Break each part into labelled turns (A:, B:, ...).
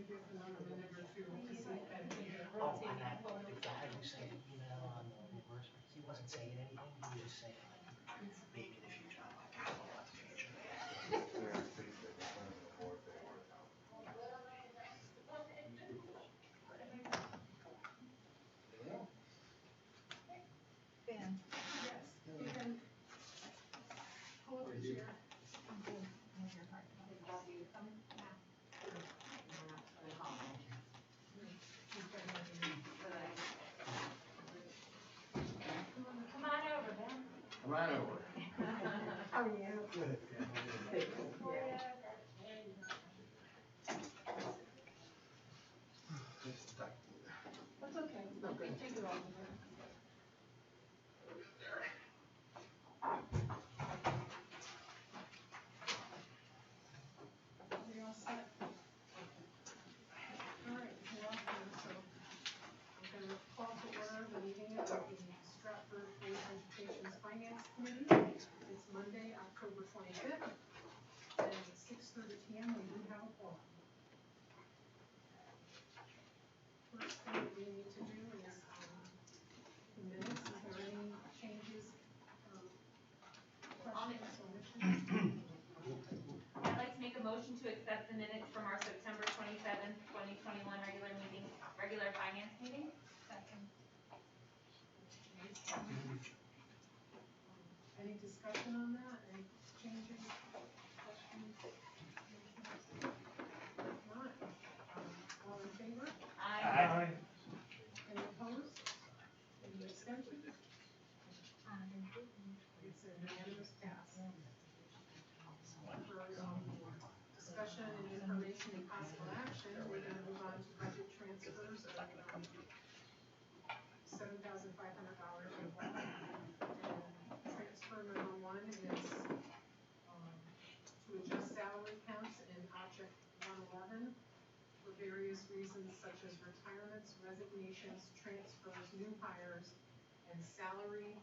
A: give another minute or two to see if that
B: Oh, on that, the guy who sent the email on the reimbursement, he wasn't saying anything, he was just saying like, maybe in the future. I'm like, I don't know about the future.
A: Ben. Yes. You can pull up a chair.
C: Come on over, Ben.
D: Come on over.
A: How are you?
D: Good.
A: That's okay. Okay, take it all. We all set? All right, we're all done, so I'm going to call to order the meeting of the Stratford Education's Finance Committee. It's Monday, October 25th, and at 6:30 p.m. we do have a quorum. First thing that we need to do is the minutes. Is there any changes, questions, omissions?
C: I'd like to make a motion to accept the minutes from our September 27th, 2021 regular finance meeting. Second.
A: Any discussion on that? Any changes, questions? If not, all in favor?
C: Aye.
A: Any opposed? Any abstentions? It's a unanimous pass. For discussion and information and possible action, we're going to move on to budget transfers of $7,500. Transfer number one is to adjust salary counts in object 111 for various reasons such as retirements, resignations, transfers, new hires, and salary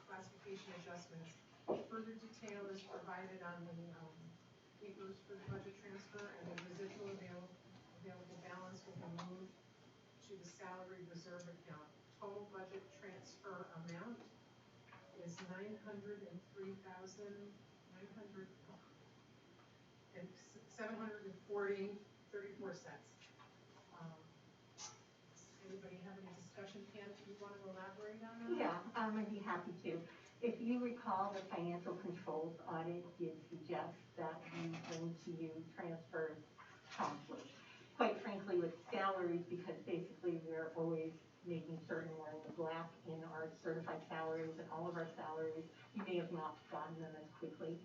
A: classification adjustments. Further detail is provided on the papers for the budget transfer, and the residual available balance will be moved to the salary reserve account. Total budget transfer amount is $740.34. Anybody have any discussion? Pam, do you want to elaborate on that?
E: Yeah, I'd be happy to. If you recall, the financial controls audit did suggest that we bring to you transfers promptly. Quite frankly, with salaries, because basically we're always making certain we're in the black in our certified salaries and all of our salaries. You may have not gotten them as quickly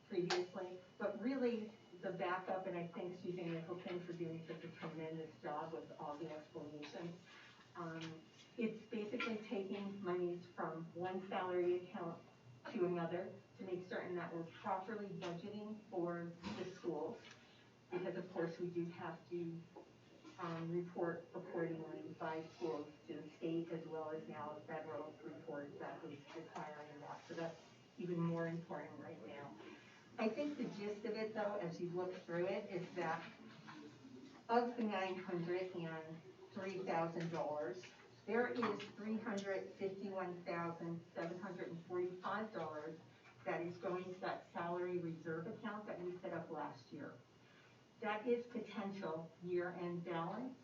E: previously, but really the backup, and I thank Suzanne Nicholson for doing such a tremendous job with all the explanations. It's basically taking monies from one salary account to another to make certain that we're properly budgeting for the schools, because of course we do have to report accordingly by schools to the state, as well as now a federal report that is requiring that. So that's even more important right now. I think the gist of it, though, as you look through it, is that of the $903,000, there is $351,745 that is going to that salary reserve account that we set up last year. That is potential year-end balance,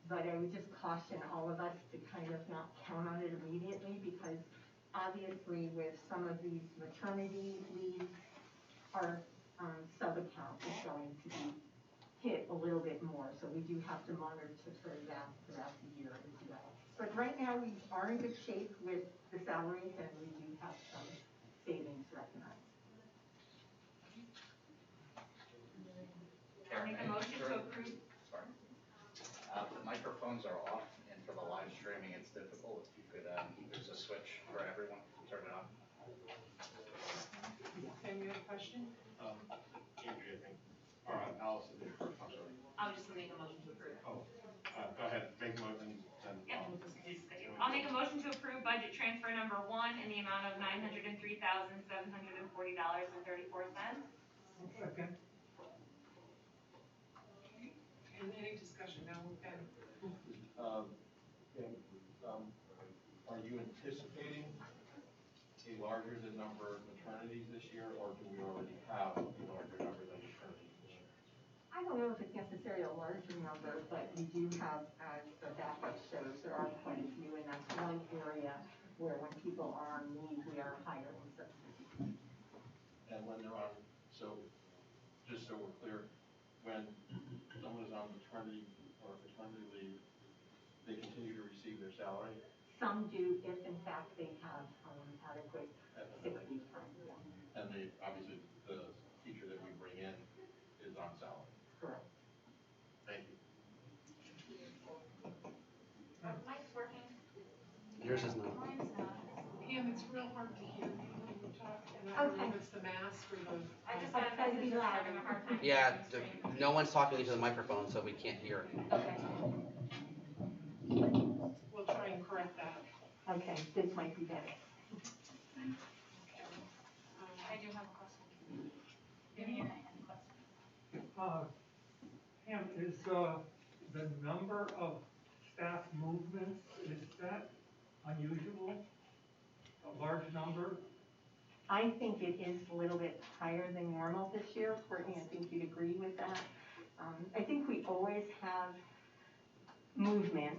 E: but I would just caution all of us to kind of not count on it immediately, because obviously with some of these maternity leaves, our sub-account is going to be hit a little bit more, so we do have to monitor that throughout the year as well. But right now we are in good shape with the salaries, and we do have some savings recognized.
C: Make a motion to approve.
F: Sorry. The microphones are off, and for the live streaming, it's difficult. If you could, there's a switch for everyone. Turn it on.
A: Pam, you have a question?
D: Andrea, I think. All right, Allison, I'm sorry.
C: I was just gonna make a motion to approve.
D: Oh, go ahead, make a motion.
C: I'll make a motion to approve budget transfer number 1 in the amount of $903,740.34.
G: Second.
A: Any discussion? Now, Ben.
D: Are you anticipating a larger than number of maternities this year, or do we already have a larger number than maternities this year?
E: I don't know if it's necessarily a larger number, but we do have, as the backup shows, there are quite a few, and that's one area where when people are on leave, we are hiring substitutes.
D: And when they're on, so, just so we're clear, when someone is on maternity or paternity leave, they continue to receive their salary?
E: Some do, if in fact they have adequate sick leave time.
D: And they, obviously, the teacher that we bring in is on salary.
E: Correct.
D: Thank you.
C: Mike's working.
G: Yours is not.
C: Mine's not.
A: Pam, it's real hard to hear you when you talk, and I don't know if it's the mask or the.
C: I just
E: I'll
C: got a
E: try to be
C: message
E: loud.
C: having a hard time.
G: Yeah,
C: hearing the stream.
G: no one's talking into the microphone, so we can't hear it.
E: Okay.
A: We'll try and correct that.
E: Okay, this might be better.
C: I do have a question. Maybe you're gonna have a question.
H: Pam, is the number of staff movements, is that unusual? A large number?
E: I think it is a little bit higher than normal this year. Courtney, I think you'd agree with that. I think we always have movement.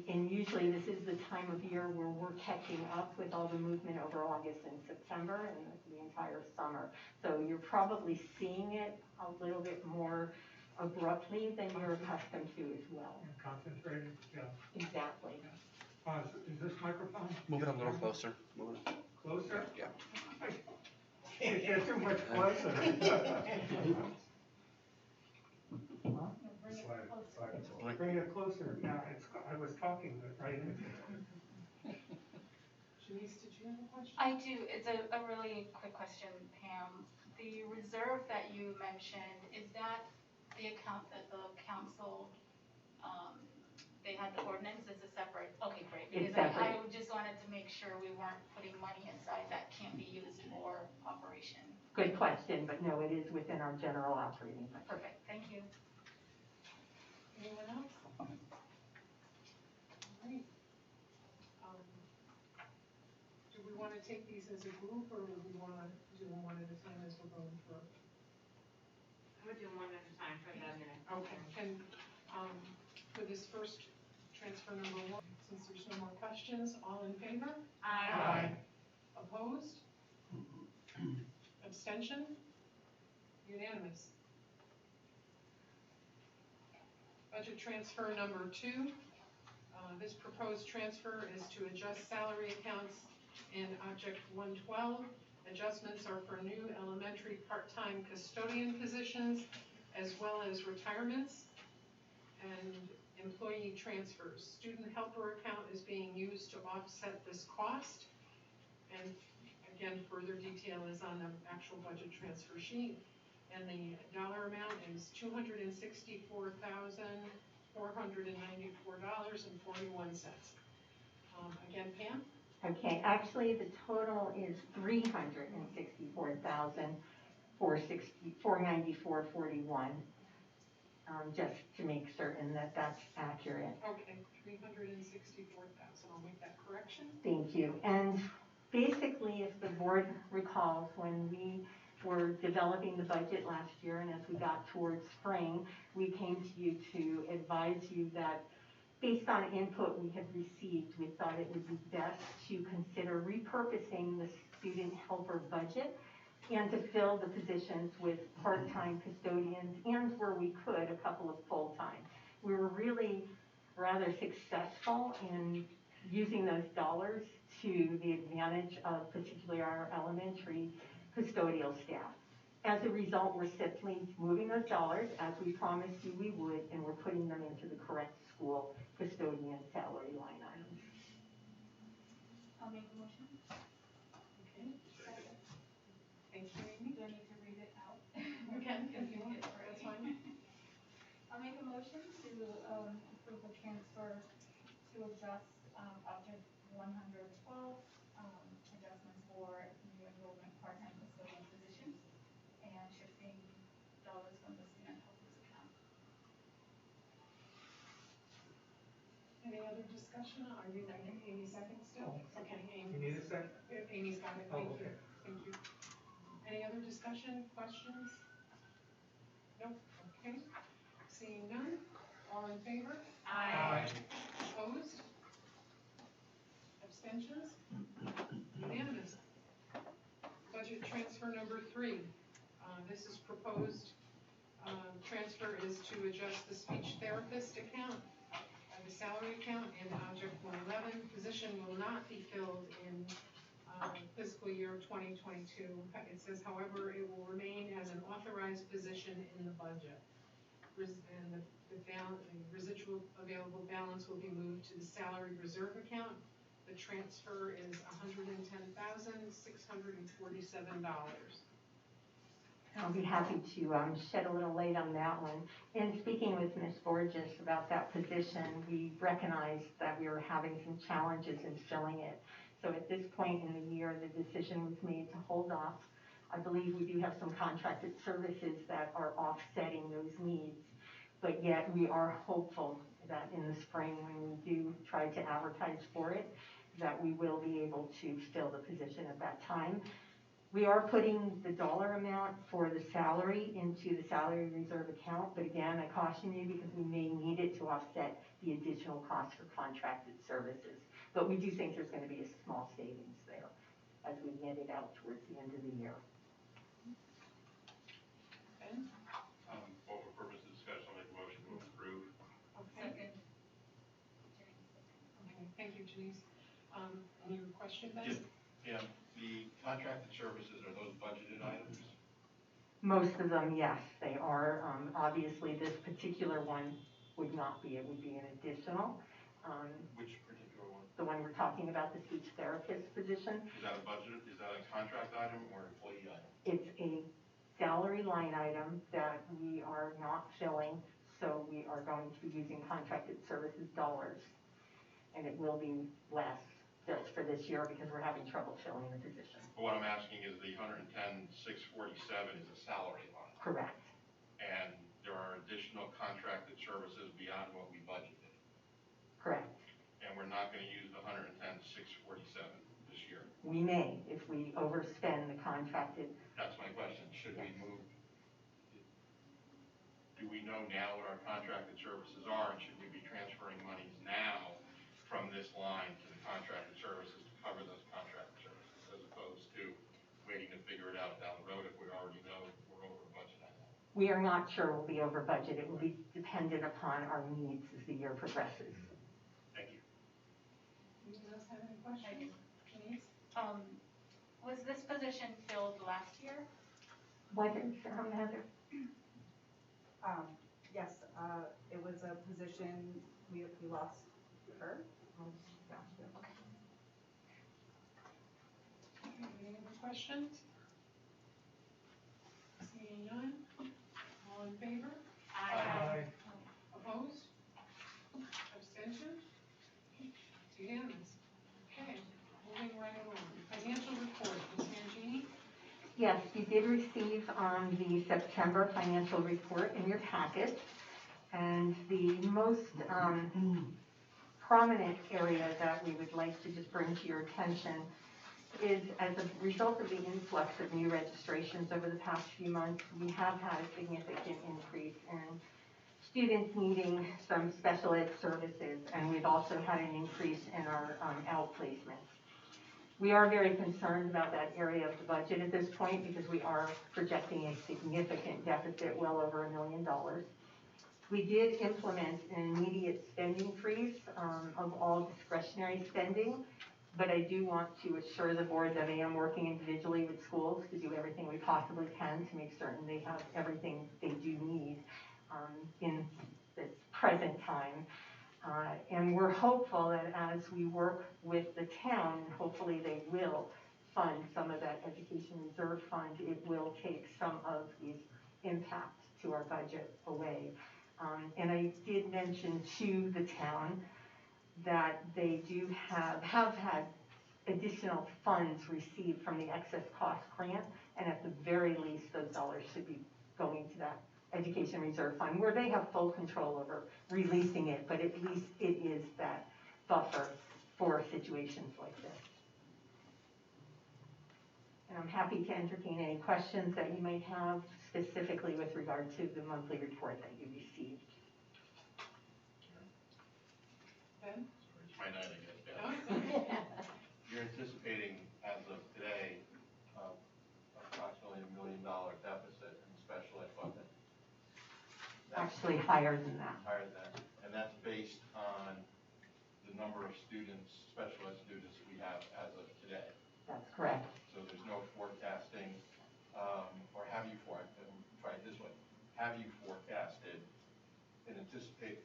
E: And usually this is the time of year where we're catching up with all the movement over August and September and the entire summer. So you're probably seeing it a little bit more abruptly than you're accustomed to as well.
H: And concentrated, yeah.
E: Exactly.
H: Is this microphone?
G: Move it a little closer. Move it.
H: Closer?
G: Yeah.
H: Can't get too much closer. Bring it closer. Yeah, I was talking right into it.
A: Janice, did you have a question?
I: I do. It's a really quick question, Pam. The reserve that you mentioned, is that the account that the council, they had the ordinance, is a separate? Okay, great.
E: It's
I: Because
E: separate.
I: I just wanted to make sure we weren't putting money aside that can't be used for operation.
E: Good question, but no, it is within our general operating budget.
I: Perfect, thank you.
A: Anyone else? All right. Do we want to take these as a group, or do we want to do them one at a time as we're going through?
C: I would do them one at a time for that minute.
A: Okay, and, for this first transfer number 1, since there's no more questions, all in favor?
C: Aye.
A: Opposed? Abstention? Unanimous. Budget transfer number 2. This proposed transfer is to adjust salary accounts in Object 112. Adjustments are for new elementary part-time custodian positions, as well as retirements and employee transfers. Student helper account is being used to offset this cost. And again, further detail is on the actual budget transfer sheet. And the dollar amount is $264,494.41. Again, Pam?
E: Okay, actually, the total is $364,494.41. Just to make certain that that's accurate.
A: Okay, 364,000. I'll make that correction.
E: Thank you. And basically, if the board recalls, when we were developing the budget last year and as we got towards spring, we came to you to advise you that based on input we had received, we thought it would be best to consider repurposing the student helper budget and to fill the positions with part-time custodians and, where we could, a couple of full-time. We were really rather successful in using those dollars to the advantage of particularly our elementary custodial staff. As a result, we're simply moving those dollars, as we promised you we would, and we're putting them into the correct school custodian salary line items.
I: I'll make a motion.
A: Okay. Thank you, Amy.
I: Do I need to read it out?
A: You can, if you want. That's fine.
I: I'll make a motion to approve the transfer to adjust object 112, adjustments for new enrollment part-time custodian positions and shifting dollars from the student helpers account.
A: other discussion? Are you, Amy second still? Okay,
H: You
A: Amy.
H: need a second?
A: Amy's got it,
H: Oh,
A: thank you,
H: okay.
A: thank you. Any other discussion, questions? Nope, okay. Seeing none, all in favor?
H: Aye.
A: Opposed? Abstentions? Unanimous. Budget transfer number 3. This is proposed, transfer is to adjust the speech therapist account, the salary account, and object 111. Position will not be filled in fiscal year 2022. It says, however, it will remain as an authorized position in the budget. And the residual available balance will be moved to the salary reserve account. The transfer is $110,647.
E: I'll be happy to shed a little light on that one. In speaking with Ms. Borges about that position, we recognized that we were having some challenges in filling it. So at this point in the year, the decision was made to hold off. I believe we do have some contracted services that are offsetting those needs, but yet we are hopeful that in the spring, when we do try to advertise for it, that we will be able to fill the position at that time. We are putting the dollar amount for the salary into the salary reserve account, but again, I caution you because we may need it to offset the additional cost for contracted services. But we do think there's going to be a small savings there as we net it out towards the end of the year.
A: Ben?
D: For purpose of discussion, I'll make a motion to approve.
A: Okay. Okay, thank you, Denise. Any question, Ben?
D: Yeah, the contracted services, are those budgeted items?
E: Most of them, yes, they are. Obviously, this particular one would not be. It would be an additional.
D: Which particular one?
E: The one we're talking about, the speech therapist position.
D: Is that a budgeted, is that a contract item or employee item?
E: It's a salary line item that we are not filling, so we are going to be using contracted services dollars. And it will be less just for this year because we're having trouble filling the position.
D: But what I'm asking is the 110,647 is a salary line.
E: Correct.
D: And there are additional contracted services beyond what we budgeted.
E: Correct.
D: And we're not going to use the 110,647 this year.
E: We may if we overspend the contracted.
D: That's my question. Should we move? Do we know now what our contracted services are, and should we be transferring monies now from this line to the contracted services to cover those contracted services, as opposed to waiting to figure it out down the road if we already know we're over budget on that?
E: We are not sure we'll be over budget. It will be dependent upon our needs as the year progresses.
D: Thank you.
A: Anyone else have any questions? Denise?
I: Was this position filled last year?
E: Was it, Heather?
J: Yes, it was a position, we lost her.
A: Okay, any other questions? Seeing none, all in favor?
H: Aye.
A: Opposed? Abstention? It's unanimous. Okay, moving right along. Financial report, Ms. Mangini?
E: Yes, you did receive the September financial report in your packet. And the most prominent area that we would like to just bring to your attention is as a result of the influx of new registrations over the past few months, we have had a significant increase in students needing some special ed services, and we've also had an increase in our outplacements. We are very concerned about that area of the budget at this point because we are projecting a significant deficit, well over $1 million. We did implement an immediate spending freeze of all discretionary spending, but I do want to assure the board that I am working individually with schools to do everything we possibly can to make certain they have everything they do need in this present time. And we're hopeful that as we work with the town, hopefully they will fund some of that education reserve fund. It will take some of these impacts to our budget away. And I did mention to the town that they do have had additional funds received from the excess cost grant, and at the very least, those dollars should be going to that education reserve fund where they have full control over releasing it, but at least it is that buffer for situations like this. And I'm happy to entertain any questions that you might have specifically with regard to the monthly report that you received.
A: Ben?
D: It's my night, I guess, yeah. You're anticipating, as of today, approximately $1 million deficit in special ed funding. That's
E: Actually higher than that.
D: higher than that, and that's based on the number of students, special ed students we have as of today.
E: That's correct.
D: So there's no forecasting, or have you try it this way, have you forecasted and anticipated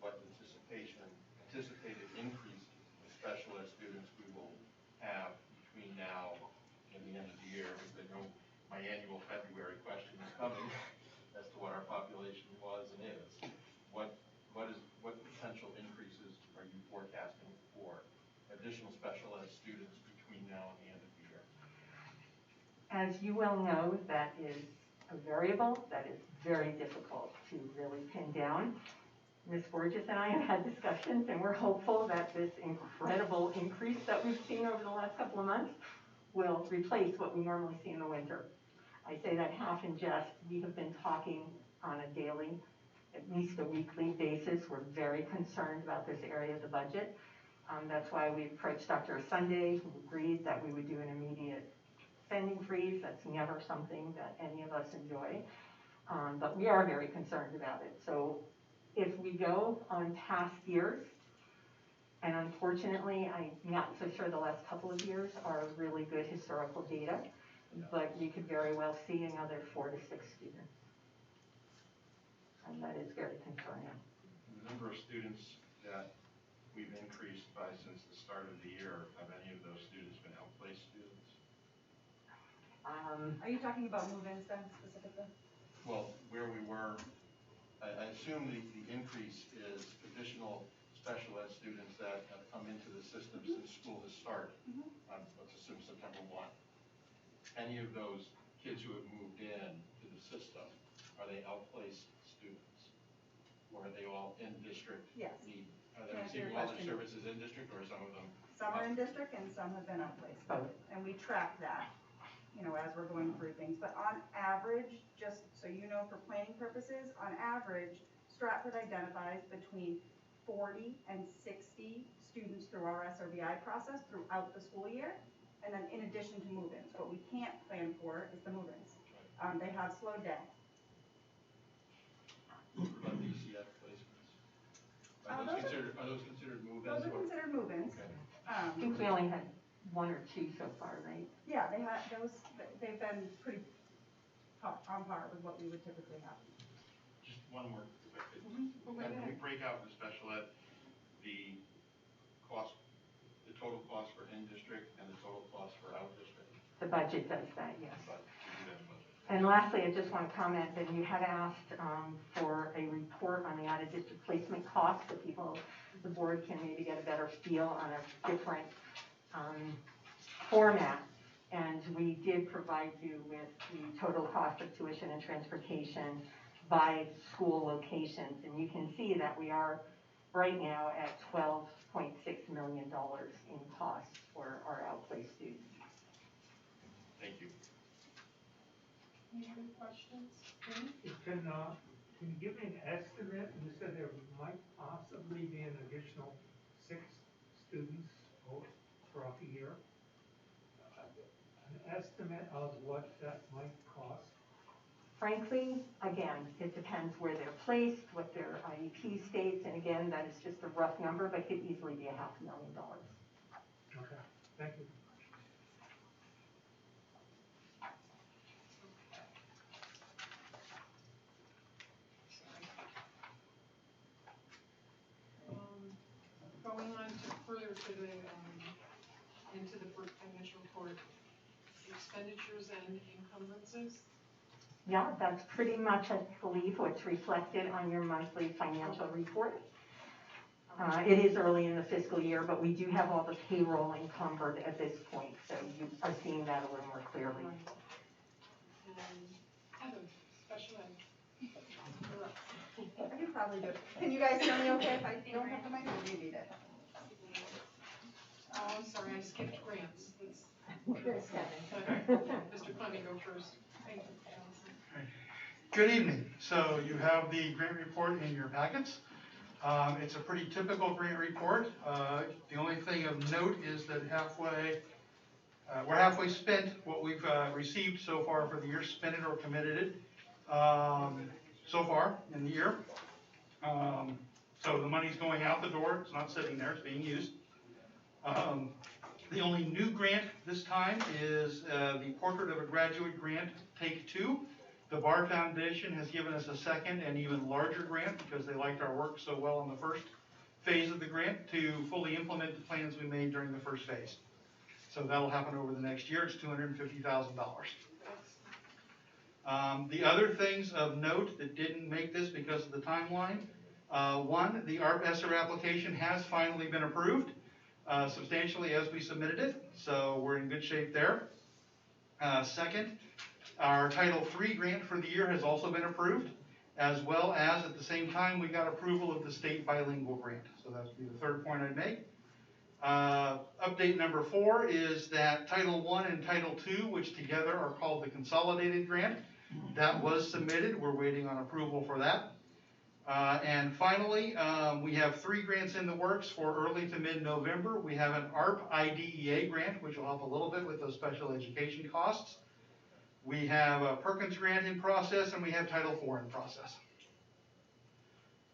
D: anticipated increase in special ed students we will have between now and the end of the year? Because I know my annual February question is coming as to what our population was and is. What potential increases are you forecasting for additional special ed students between now and the end of the year?
E: As you well know, that is a variable that is very difficult to really pin down. Ms. Borges and I have had discussions, and we're hopeful that this incredible increase that we've seen over the last couple of months will replace what we normally see in the winter. I say that half in jest. We have been talking on a daily, at least a weekly basis. We're very concerned about this area of the budget. That's why we approached Dr. Sunday, who agreed that we would do an immediate spending freeze. That's never something that any of us enjoy, but we are very concerned about it. So if we go on past years, and unfortunately, I'm not so sure the last couple of years are really good historical data, but we could very well see another 4 to 6 students. And that is very concerning.
D: The number of students that we've increased by since the start of the year, have any of those students been outplaced students?
J: Are you talking about move-ins then specifically?
D: Well, where we were, I assume the increase is additional special ed students that have come into the system since school has started. Let's assume September 1. Any of those kids who have moved in to the system, are they outplaced students? Or are they all in district?
J: Yes.
D: Are they
J: To answer your
D: receiving all their
J: question.
D: services in district, or some of them?
J: Some are in district and some have been outplaced.
E: Both.
J: And we track that, as we're going through things. But on average, just so you know for planning purposes, on average, Stratford identifies between 40 and 60 students through our SRBI process throughout the school year. And then in addition to move-ins, what we can't plan for is the move-ins. They have slowed down.
D: About DCF placements? Are those considered move-ins?
J: Those are considered move-ins.
D: Okay.
E: I think we only had 1 or 2 so far, right?
J: Yeah, they've been pretty on par with what we would typically have.
D: Just one more, if I could.
A: Go right
D: Can we
A: ahead.
D: break out the special ed, the total cost for in-district and the total cost for out-district?
E: The budget does that, yes.
D: But we do that in budget.
E: And lastly, I just want to comment that you had asked for a report on the out-of-district placement costs, so the board can maybe get a better feel on a different format. And we did provide you with the total cost of tuition and transportation by school locations. And you can see that we are right now at $12.6 million in costs for our outplaced students.
D: Thank you.
A: Any other questions?
H: Can you give me an estimate? You said there might possibly be an additional 6 students throughout the year. An estimate of what that might cost?
E: Frankly, again, it depends where they're placed, what their IEP states, and again, that is just a rough number, but could easily be $500,000.
H: Okay, thank you.
A: Going on to further to the, into the financial report, expenditures and encumbrances.
E: Yeah, that's pretty much, I believe, what's reflected on your monthly financial report. It is early in the fiscal year, but we do have all the payroll encumbered at this point, so you are seeing that a little more clearly.
A: And Heather, special ed. You're up.
J: I could probably do it. Can you guys hear me okay if I don't have the mic, or do you need it?
A: Oh, I'm sorry, I skipped grants.
E: There's seven.
A: Mr. Cunningham, go first. Thank you, Allison.
K: Good evening. So you have the grant report in your packets. It's a pretty typical grant report. The only thing of note is that we're halfway spent what we've received so far for the year, spent it or committed it so far in the year. So the money's going out the door. It's not sitting there. It's being used. The only new grant this time is the Portrait of a Graduate grant, Take 2. The Bar Foundation has given us a second and even larger grant because they liked our work so well in the first phase of the grant to fully implement the plans we made during the first phase. So that'll happen over the next year. It's $250,000. The other things of note that didn't make this because of the timeline, one, the ARP ESSER application has finally been approved substantially as we submitted it, so we're in good shape there. Second, our Title III grant for the year has also been approved, as well as at the same time we got approval of the state bilingual grant. So that would be the third point I'd make. Update number 4 is that Title I and Title II, which together are called the consolidated grant, that was submitted. We're waiting on approval for that. And finally, we have 3 grants in the works for early to mid-November. We have an ARP IDEA grant, which will help a little bit with those special education costs. We have a Perkins grant in process, and we have Title IV in process.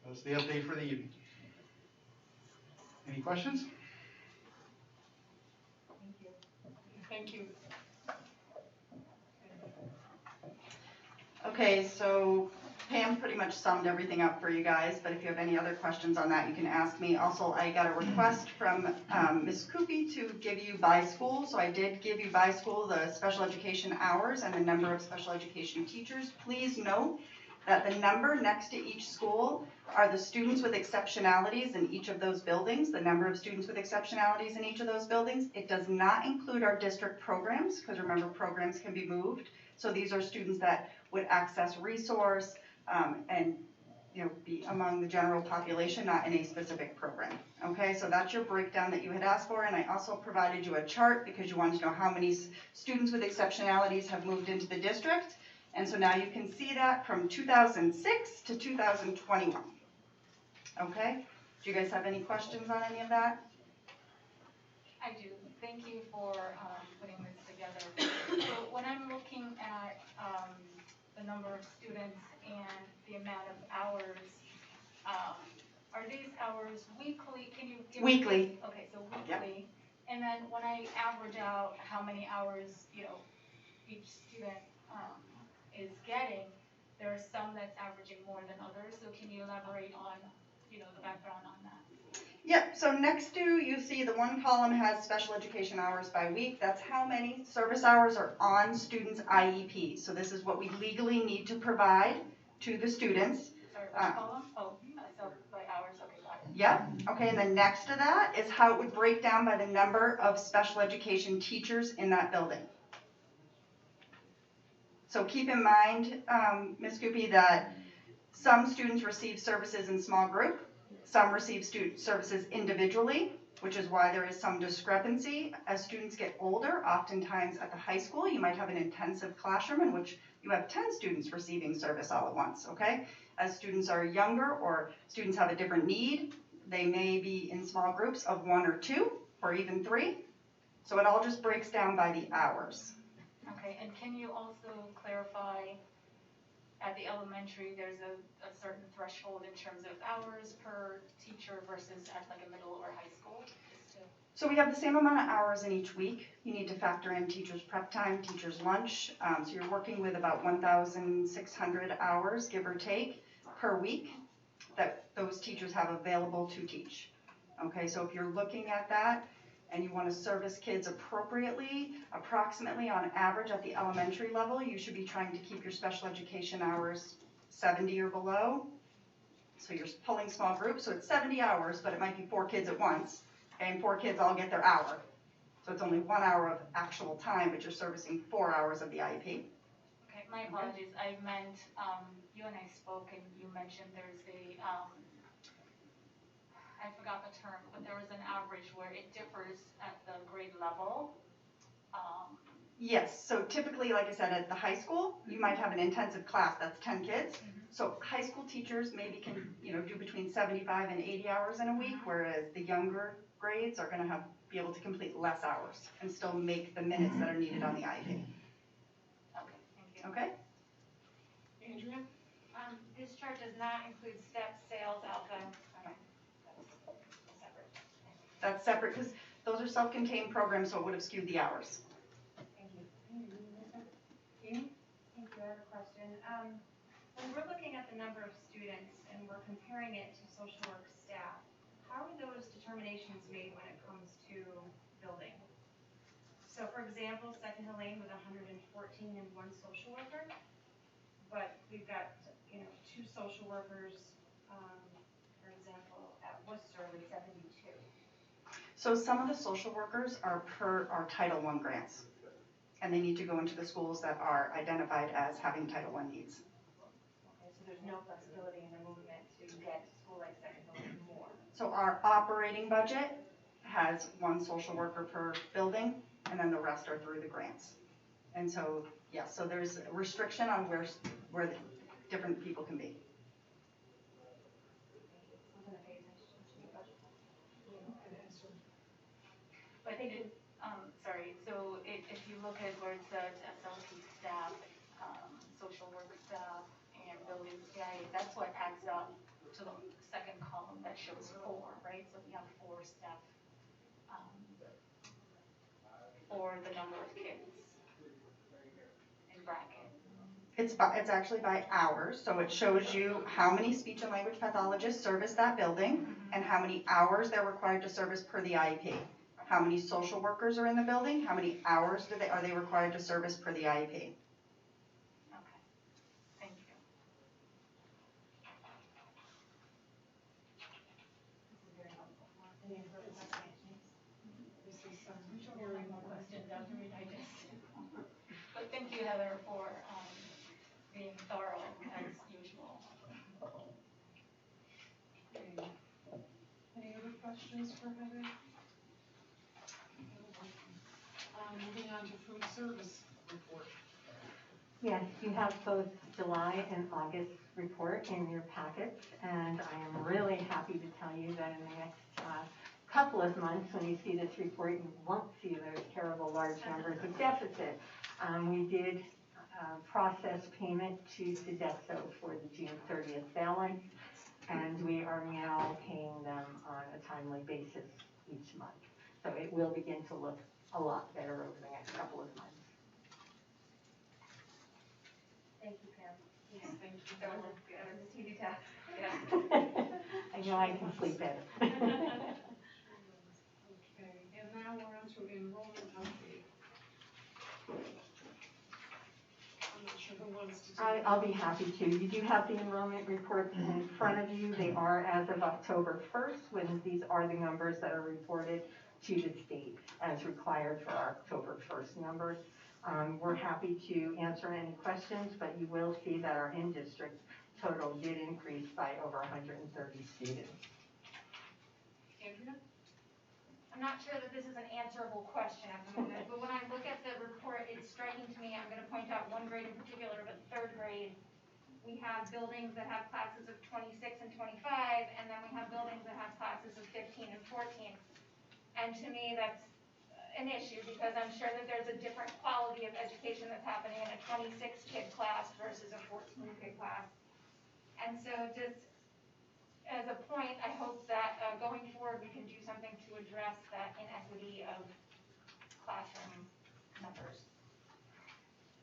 K: That's the update for the evening. Any questions?
A: Thank you.
J: Okay, so Pam pretty much summed everything up for you guys, but if you have any other questions on that, you can ask me. Also, I got a request from Ms. Coopy to give you by school, so I did give you by school the special education hours and the number of special education teachers. Please note that the number next to each school are the students with exceptionalities in each of those buildings, the number of students with exceptionalities in each of those buildings. It does not include our district programs, because remember, programs can be moved. So these are students that would access resource, and be among the general population, not in a specific program. Okay, so that's your breakdown that you had asked for, and I also provided you a chart because you wanted to know how many students with exceptionalities have moved into the district, and so now you can see that from 2006 to 2021. Okay, do you guys have any questions on any of that?
I: I do. Thank you for putting this together. So when I'm looking at the number of students and the amount of hours, are these hours weekly? Can you give
J: Weekly.
I: me? Okay, so weekly. Yep. And then when I average out how many hours, each student is getting, there are some that's averaging more than others. So can you elaborate on, the background on that?
J: Yep, so next to you see the one column has special education hours by week. That's how many service hours are on students' IEP. So this is what we legally need to provide to the students.
I: Sorry, which column? Oh, so by hours, okay, got it.
J: Yep, okay, and then next to that is how it would break down by the number of special education teachers in that building. So keep in mind, Ms. Goopy, that some students receive services in small group. Some receive services individually, which is why there is some discrepancy. As students get older, oftentimes at the high school, you might have an intensive classroom in which you have 10 students receiving service all at once, okay? As students are younger or students have a different need, they may be in small groups of 1 or 2 or even 3. So it all just breaks down by the hours.
I: Okay, and can you also clarify, at the elementary, there's a certain threshold in terms of hours per teacher versus at like a middle or high school?
J: So we have the same amount of hours in each week. You need to factor in teachers' prep time, teachers' lunch. So you're working with about 1,600 hours, give or take, per week that those teachers have available to teach. Okay, so if you're looking at that and you want to service kids appropriately, approximately on average at the elementary level, you should be trying to keep your special education hours 70 or below. So you're pulling small groups, so it's 70 hours, but it might be 4 kids at once, and 4 kids all get their hour. So it's only 1 hour of actual time, but you're servicing 4 hours of the IEP.
I: Okay, my apologies. I meant, you and I spoke and you mentioned there's a, I forgot the term, but there was an average where it differs at the grade level.
J: Yes, so typically, like I said, at the high school, you might have an intensive class that's 10 kids. So high school teachers maybe can, do between 75 and 80 hours in a week, whereas the younger grades are gonna be able to complete less hours and still make the minutes that are needed on the IEP.
I: Okay, thank you.
J: Okay?
A: Andrea?
C: This chart does not include steps, sales, alpha. That's separate.
J: That's separate because those are self-contained programs, so it would have skewed the hours.
C: Thank you.
A: Amy?
C: Thank you, I have a question. When we're looking at the number of students and we're comparing it to social work staff, how are those determinations made when it comes to building? So for example, Second Hill Lane with 114 and one social worker, but we've got, 2 social workers, for example, at Worcester with 72.
J: So some of the social workers are per our Title I grants, and they need to go into the schools that are identified as having Title I needs.
C: Okay, so there's no flexibility in the movement to get a school like Second Hill Lane more.
J: So our operating budget has 1 social worker per building, and then the rest are through the grants. And so, yeah, so there's a restriction on where the different people can be.
I: But I think sorry, so if you look at where it says SLP staff, social work staff, and building CIA, that's what adds up to the second column that shows 4, right? So we have 4 staff for the number of kids in bracket.
J: It's actually by hours, so it shows you how many speech and language pathologists service that building and how many hours they're required to service per the IEP. How many social workers are in the building, how many hours are they required to service per the IEP.
I: Okay, thank you.
C: This is very helpful. Any further questions? This is some very more questions after we digest.
I: But thank you, Heather, for being thorough as usual.
A: Okay. Any other questions for Heather? Moving on to food service report.
E: Yes, you have both July and August report in your packets, and I am really happy to tell you that in the next couple of months, when you see this report, you won't see those terrible large numbers of deficit. We did process payment to Sodexo for the June 30th balance, and we are now paying them on a timely basis each month. So it will begin to look a lot better over the next couple of months.
C: Thank you, Pam.
A: Yes, thank you.
C: That was a easy task.
E: I know I can sleep better.
A: Okay, and now we're on to enrollment update. I'm not sure who wants to do that.
E: I'll be happy to. You do have the enrollment reports in front of you. They are as of October 1st, when these are the numbers that are reported to the state as required for our October 1st numbers. We're happy to answer any questions, but you will see that our in-district total did increase by over 130 students.
A: Andrea?
C: I'm not sure that this is an answerable question at the moment, but when I look at the report, it's striking to me, I'm gonna point out one grade in particular, but 3rd grade, we have buildings that have classes of 26 and 25, and then we have buildings that have classes of 15 and 14. And to me, that's an issue, because I'm sure that there's a different quality of education that's happening in a 26 kid class versus a 14 kid class. And so just as a point, I hope that going forward, we can do something to address that inequity of classroom numbers.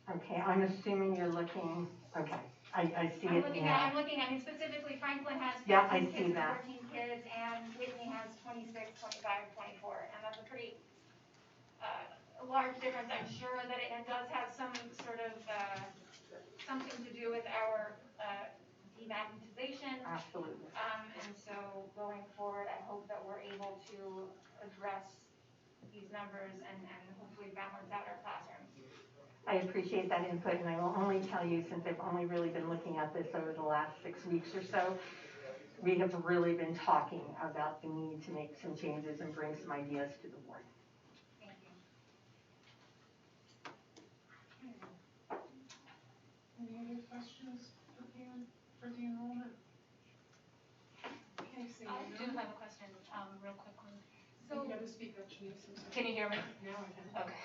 E: Okay, I'm assuming you're looking, okay, I see it now.
C: I'm looking, I mean, specifically Franklin has
E: Yeah, I
C: 15
E: see
C: kids and
E: that.
C: 14 kids, and Whitney has 26, 25, 24, and that's a pretty large difference. I'm sure that it does have some sort of, something to do with our demagnetization.
E: Absolutely.
C: And so going forward, I hope that we're able to address these numbers and hopefully balance out our classrooms.
E: I appreciate that input, and I will only tell you, since I've only really been looking at this over the last 6 weeks or so, we have really been talking about the need to make some changes and bring some ideas to the board.
C: Thank you.
A: Any other questions for Pam for the enrollment? Okay, seeing
I: I do
A: none.
I: have a question, real quickly.
A: You
I: So,
A: gotta speak up, Shanice. I'm sorry.
I: can you hear me?
A: Now I can.
I: Okay.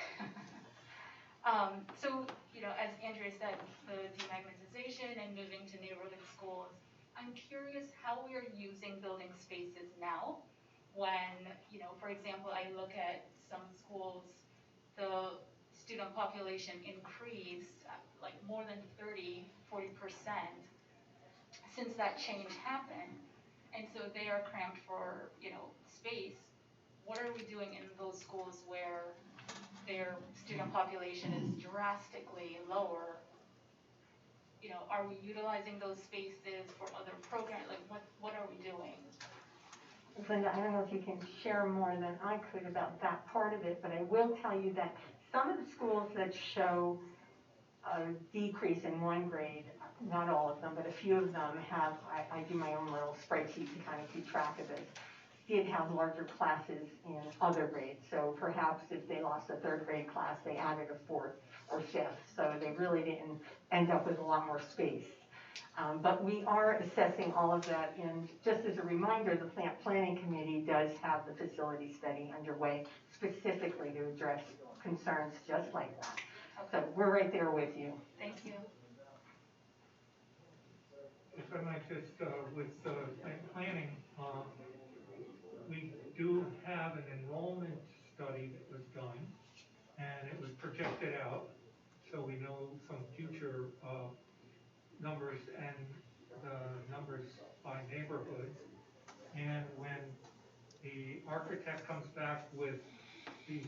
I: So, you know, as Andrea said, the demagnetization and moving to neighborhood schools, I'm curious how we are using building spaces now when, you know, for example, I look at some schools, the student population increased like more than 40% since that change happened. And so they are cramped for, you know, space. What are we doing in those schools where their student population is drastically lower? You know, are we utilizing those spaces for other programs? Like, what are we doing?
E: Linda, I don't know if you can share more than I could about that part of it, but I will tell you that some of the schools that show a decrease in one grade, not all of them, but a few of them have, I do my own little spreadsheet to kind of keep track of this, did have larger classes in other grades. So perhaps if they lost a third grade class, they added a fourth or fifth. So they really didn't end up with a lot more space. But we are assessing all of that, and just as a reminder, the Plant Planning Committee does have the facility study underway specifically to address concerns just like that. So we're right there with you.
I: Thank you.
H: If I might just, with planning, we do have an enrollment study that was done, and it was projected out, so we know some future numbers and the numbers by neighborhoods. And when the architect comes back with the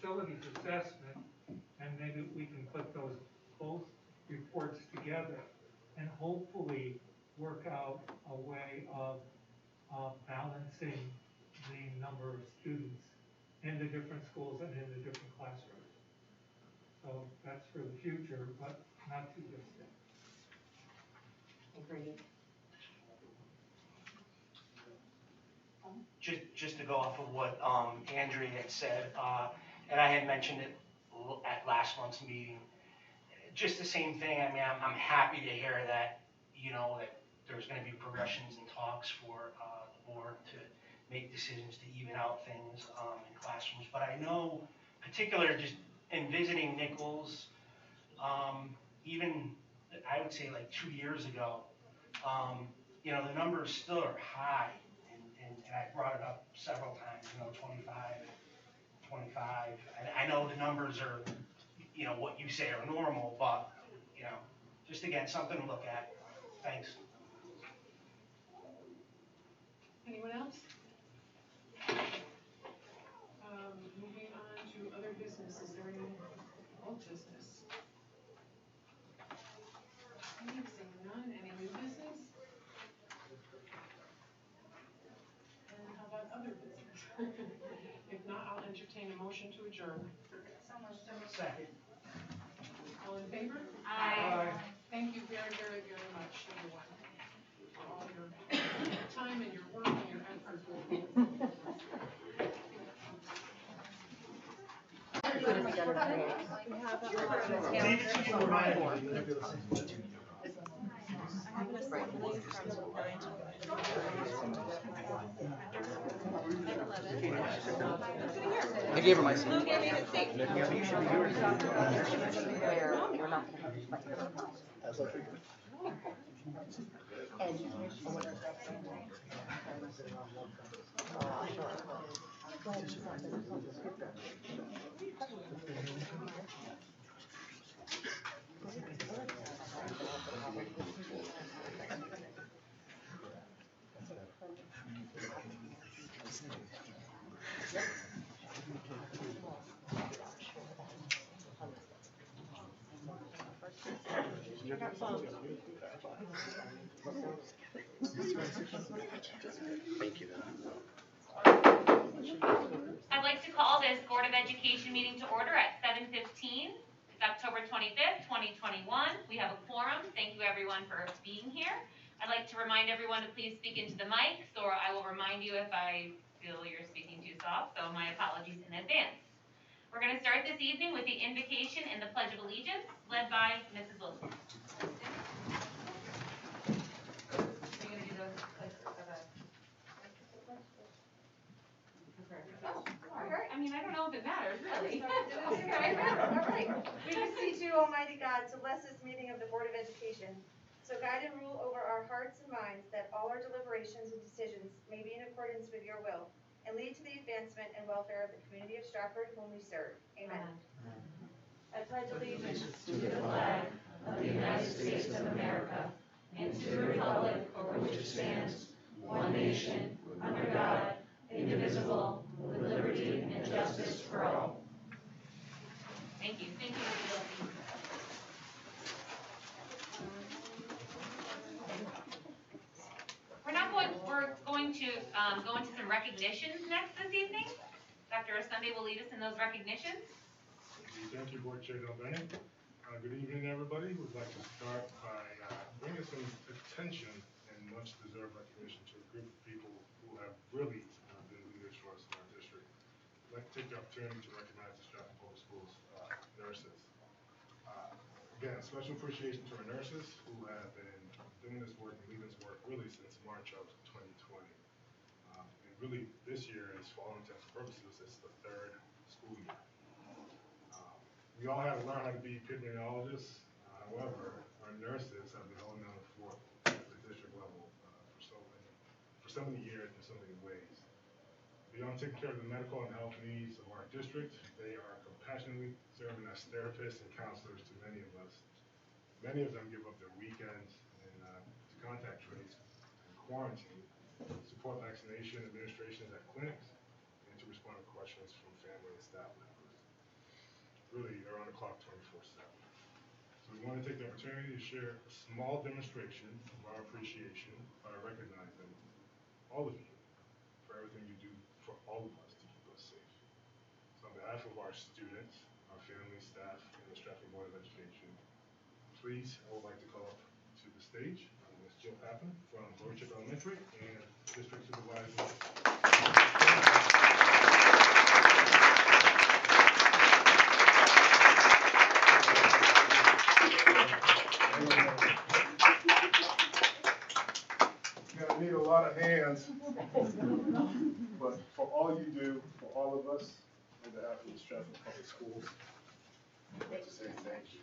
H: facilities assessment, and maybe we can put those both reports together and hopefully work out a way of balancing the number of students in the different schools and in the different classrooms. So that's for the future, but not too distant.
E: Agreed.
B: Just to go off of what Andrea had said, and I had mentioned it at last month's meeting, just the same thing. I mean, I'm happy to hear that, you know, that there's going to be progressions and talks for the board to make decisions to even out things in classrooms. But I know, particularly just in visiting Nichols, even I would say like 2 years ago, you know, the numbers still are high. And I brought it up several times, you know, 25. And I know the numbers are, you know, what you say are normal, but, you know, just again, something to look at. Thanks.
A: Anyone else? Moving on to other business. Is there any old business? Seeing none. Any new business? And how about other business? If not, I'll entertain a motion to adjourn.
B: Second.
A: All in favor?
I: Aye.
A: Thank you very, very, very much, everyone, for all your time and your work and your effort.
G: I gave her my seat. Thank you.
L: I'd like to call this Board of Education meeting to order at 7:15. It's October 25th, 2021. We have a quorum. Thank you everyone for being here. I'd like to remind everyone to please speak into the mics, or I will remind you if I feel you're speaking too soft, so my apologies in advance. We're going to start this evening with the invocation and the Pledge of Allegiance, led by Mrs. Wilson.
C: Alright, I mean, I don't know if it matters, really.
M: All right. We beseech you, Almighty God, to bless this meeting of the Board of Education. So guide and rule over our hearts and minds, that all our deliberations and decisions may be in accordance with your will, and lead to the advancement and welfare of the community of Stratford whom we serve. Amen. I pledge allegiance
N: to the flag of the United States of America and to the republic for which it stands, one nation, under God, indivisible, with liberty and justice for all.
L: Thank you. Thank you, Mrs. Wilson. We're going to go into some recognitions next this evening. Dr. Sunday will lead us in those recognitions.
O: Thank you, Board Chair Delbene. Good evening, everybody. We'd like to start by bringing some attention and much-deserved recognition to a group of people who have really been leaders for us in our district. I'd like to take the opportunity to recognize the Stratford Public Schools nurses. Again, special appreciation to our nurses who have been doing this work and leading this work really since March of 2020. And really, this year is, for all intents and purposes, it's the third school year. We all had to learn how to be epidemiologists. However, our nurses have been holding down the fort at the district level for so many years in so many ways. Beyond taking care of the medical and health needs of our district, they are compassionately serving as therapists and counselors to many of us. Many of them give up their weekends and to contact trace and quarantine, support vaccination administrations at clinics, and to respond to questions from family and staff members. Really, they're on the clock 24/7. So we want to take the opportunity to share a small demonstration of our appreciation by recognizing all of you for everything you do for all of us to keep us safe. So on behalf of our students, our family, staff, and the Stratford Board of Education, please, I would like to call up to the stage Ms. Jill Pappen from Lordship Elementary and District Supervisor. You're gonna need a lot of hands, but for all you do, for all of us, on behalf of the Stratford Public Schools, I'd like to say thank you.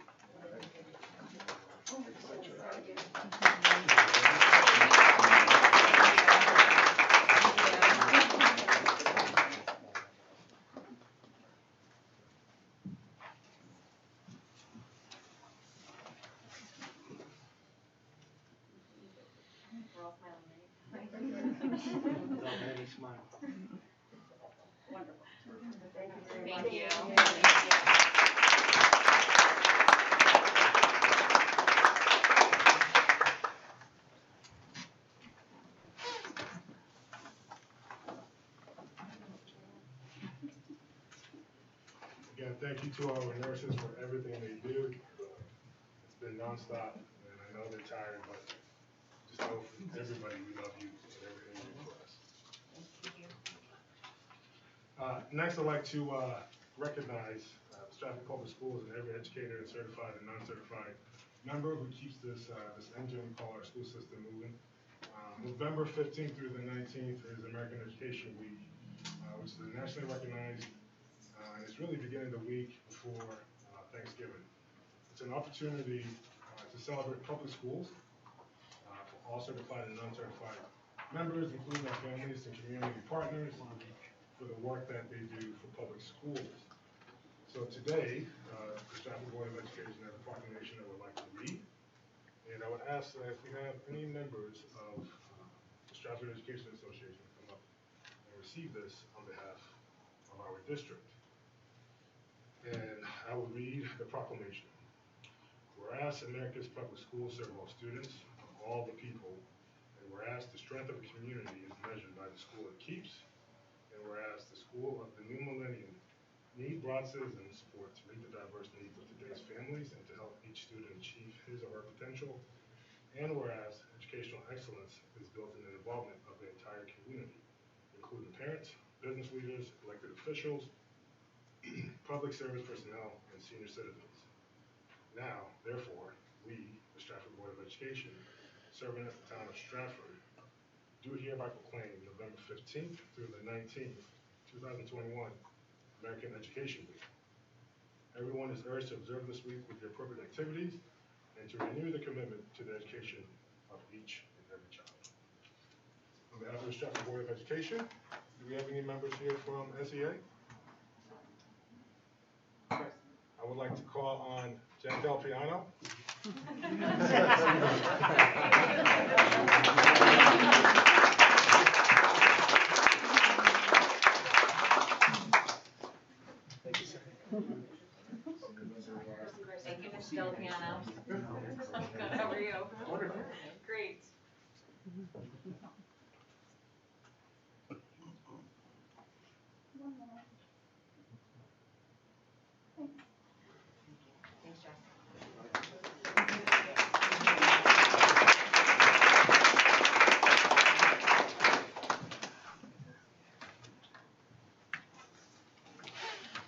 M: We're all smiling, right?
B: Smile.
M: Wonderful. Thank you very
L: Thank
M: much.
L: you.
O: Again, thank you to our nurses for everything they do. It's been nonstop, and I know they're tired, but just know from everybody we love you and everything you do for us. Next, I'd like to recognize Stratford Public Schools and every educator and certified and non-certified member who keeps this engine we call our school system moving. November 15th through the 19th is American Education Week, which is a nationally recognized, and it's really beginning the week before Thanksgiving. It's an opportunity to celebrate public schools for all certified and non-certified members, including our families and community partners, for the work that they do for public schools. So today, the Stratford Board of Education has a proclamation that we'd like to read. And I would ask that if we have any members of the Stratford Education Association come up and receive this on behalf of our district. And I will read the proclamation. Whereas America's public schools serve all students of all the people, and whereas the strength of a community is measured by the school it keeps, and whereas the school of the new millennium need broad citizen support to meet the diverse needs of today's families and to help each student achieve his or her potential, and whereas educational excellence is built in the involvement of the entire community, including parents, business leaders, elected officials, public service personnel, and senior citizens. Now, therefore, we, the Stratford Board of Education, serving as the town of Stratford, do hereby proclaim November 15th through the 19th, 2021, American Education Week. Everyone is urged to observe this week with the appropriate activities and to renew the commitment to the education of each and every child. On behalf of the Stratford Board of Education, do we have any members here from SEA? I would like to call on Jack Del Piano.
L: Thank you, Mr. Del Piano. Good, how are you?
O: Wonderful.
L: Great. Thanks, Jack.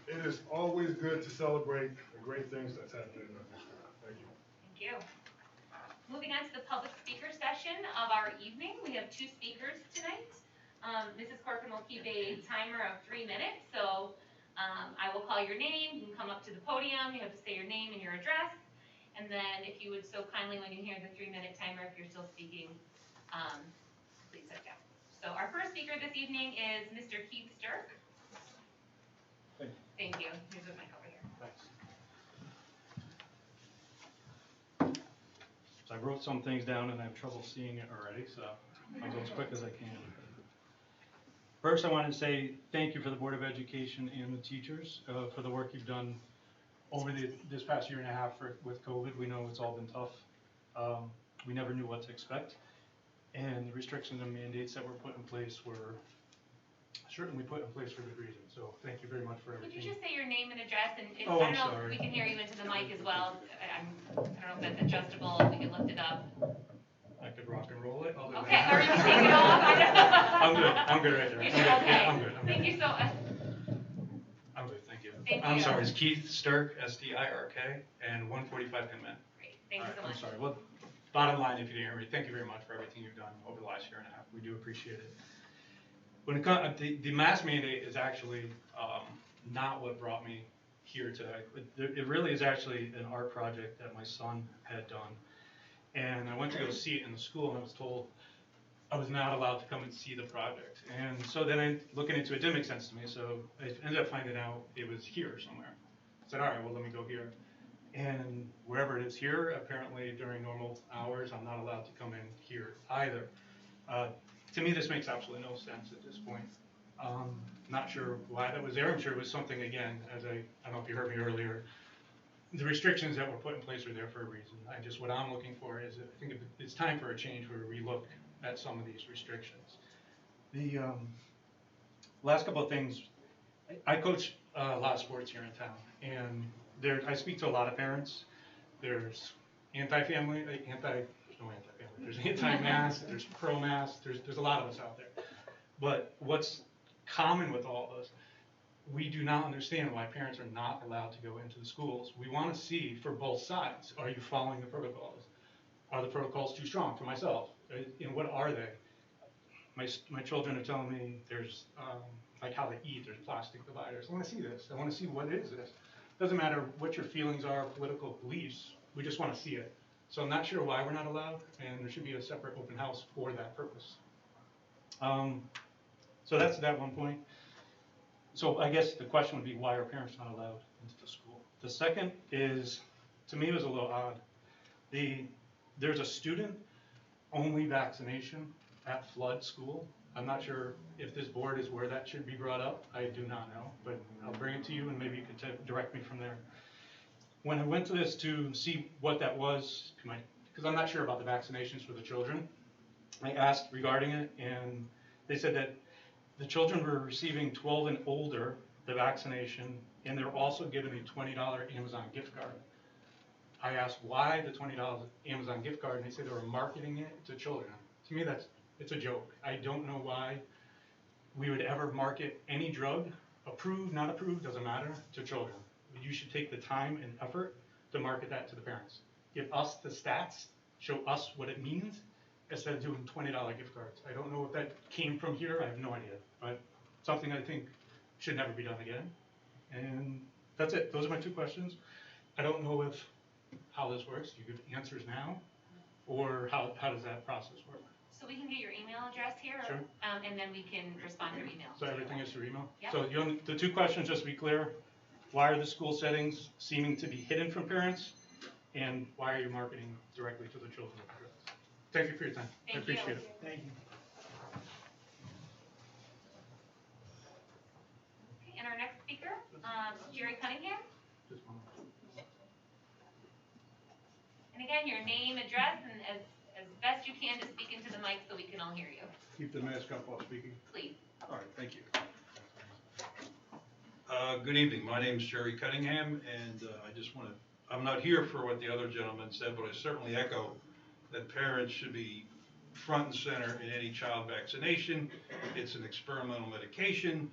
O: It is always good to celebrate the great things that's happening in our district. Thank you.
L: Thank you. Moving on to the public speaker session of our evening, we have two speakers tonight. Mrs. Corcoran will keep a timer of 3 minutes, so I will call your name, you can come up to the podium, you have to say your name and your address, and then if you would so kindly, when you hear the 3-minute timer, if you're still speaking, please sit down. So our first speaker this evening is Mr. Keith Sterk. Thank you. Here's the mic over here.
P: Thanks. So I wrote some things down and I have trouble seeing it already, so I'll go as quick as I can. First, I wanted to say thank you for the Board of Education and the teachers for the work you've done over this past year and a half with COVID. We know it's all been tough. We never knew what to expect. And the restrictions and mandates that were put in place were certainly put in place for good reason. So thank you very much for everything.
L: Could you just say your name and address, and if,
P: Oh,
L: I
P: I'm
L: don't know
P: sorry.
L: if we can hear you into the mic as well. I don't know if that's adjustable, if we can lift it up.
P: I could rock and roll it.
L: Okay, or you can take it off. I don't know.
P: I'm good right there.
L: You're
P: I'm good.
L: okay.
P: Yeah, I'm good.
L: Thank you so much.
P: I'm good, thank you.
L: Thank
P: I'm
L: you.
P: sorry, it's Keith Sterk, S-T-I-R-K, and 145 Penman.
L: Great, thank you so much.
P: I'm sorry, well, bottom line, if you didn't hear me, thank you very much for everything you've done over the last year and a half. We do appreciate it. When it comes, the mask mandate is actually not what brought me here today. It really is actually an art project that my son had done. And I went to go see it in the school and I was told I was not allowed to come and see the project. And so then looking into it didn't make sense to me, so I ended up finding out it was here somewhere. I said, all right, well, let me go here. And wherever it is here, apparently during normal hours, I'm not allowed to come in here either. To me, this makes absolutely no sense at this point. Not sure why that was there. I'm sure it was something, again, as I don't know if you heard me earlier, the restrictions that were put in place were there for a reason. What I'm looking for is, I think it's time for a change where we look at some of these restrictions. The last couple of things, I coach a lot of sports here in town, and I speak to a lot of parents. There's anti-family, there's no anti-family, there's anti-mask, there's pro-mask, there's a lot of us out there. But what's common with all of us, we do not understand why parents are not allowed to go into the schools. We want to see for both sides, are you following the protocols? Are the protocols too strong for myself? And what are they? My children are telling me there's, like how they eat, there's plastic dividers. I want to see this. I want to see what is this. Doesn't matter what your feelings are, political beliefs, we just want to see it. So I'm not sure why we're not allowed, and there should be a separate open house for that purpose. So that's that one point. So I guess the question would be, why are parents not allowed into the school? The second is, to me, it was a little odd. There's a student-only vaccination at Flood School. I'm not sure if this board is where that should be brought up. I do not know, but I'll bring it to you and maybe you could direct me from there. When I went to this to see what that was, because I'm not sure about the vaccinations for the children, I asked regarding it, and they said that the children were receiving 12 and older, the vaccination, and they're also given a $20 Amazon gift card. I asked why the $20 Amazon gift card, and they said they were marketing it to children. To me, it's a joke. I don't know why we would ever market any drug, approved, not approved, doesn't matter, to children. You should take the time and effort to market that to the parents. Give us the stats, show us what it means, instead of doing $20 gift cards. I don't know if that came from here, I have no idea, but something I think should never be done again. And that's it, those are my 2 questions. I don't know how this works, do you give answers now, or how does that process work?
L: So we can get your email address here,
P: Sure.
L: and then we can respond through email.
P: So everything is through email?
L: Yep.
P: So the 2 questions, just to be clear, why are the school settings seeming to be hidden from parents? And why are you marketing directly to the children with the drugs? Thank you for your time. I
L: Thank you.
P: appreciate it.
H: Thank you.
L: Okay, and our next speaker, Jerry Cunningham.
P: Just one.
L: And again, your name, address, and as best you can to speak into the mic so we can all hear you,
Q: Keep the mask up while speaking.
L: please.
Q: All right, thank you. Good evening, my name's Jerry Cunningham, and I just want to, I'm not here for what the other gentleman said, but I certainly echo that parents should be front and center in any child vaccination. It's an experimental medication.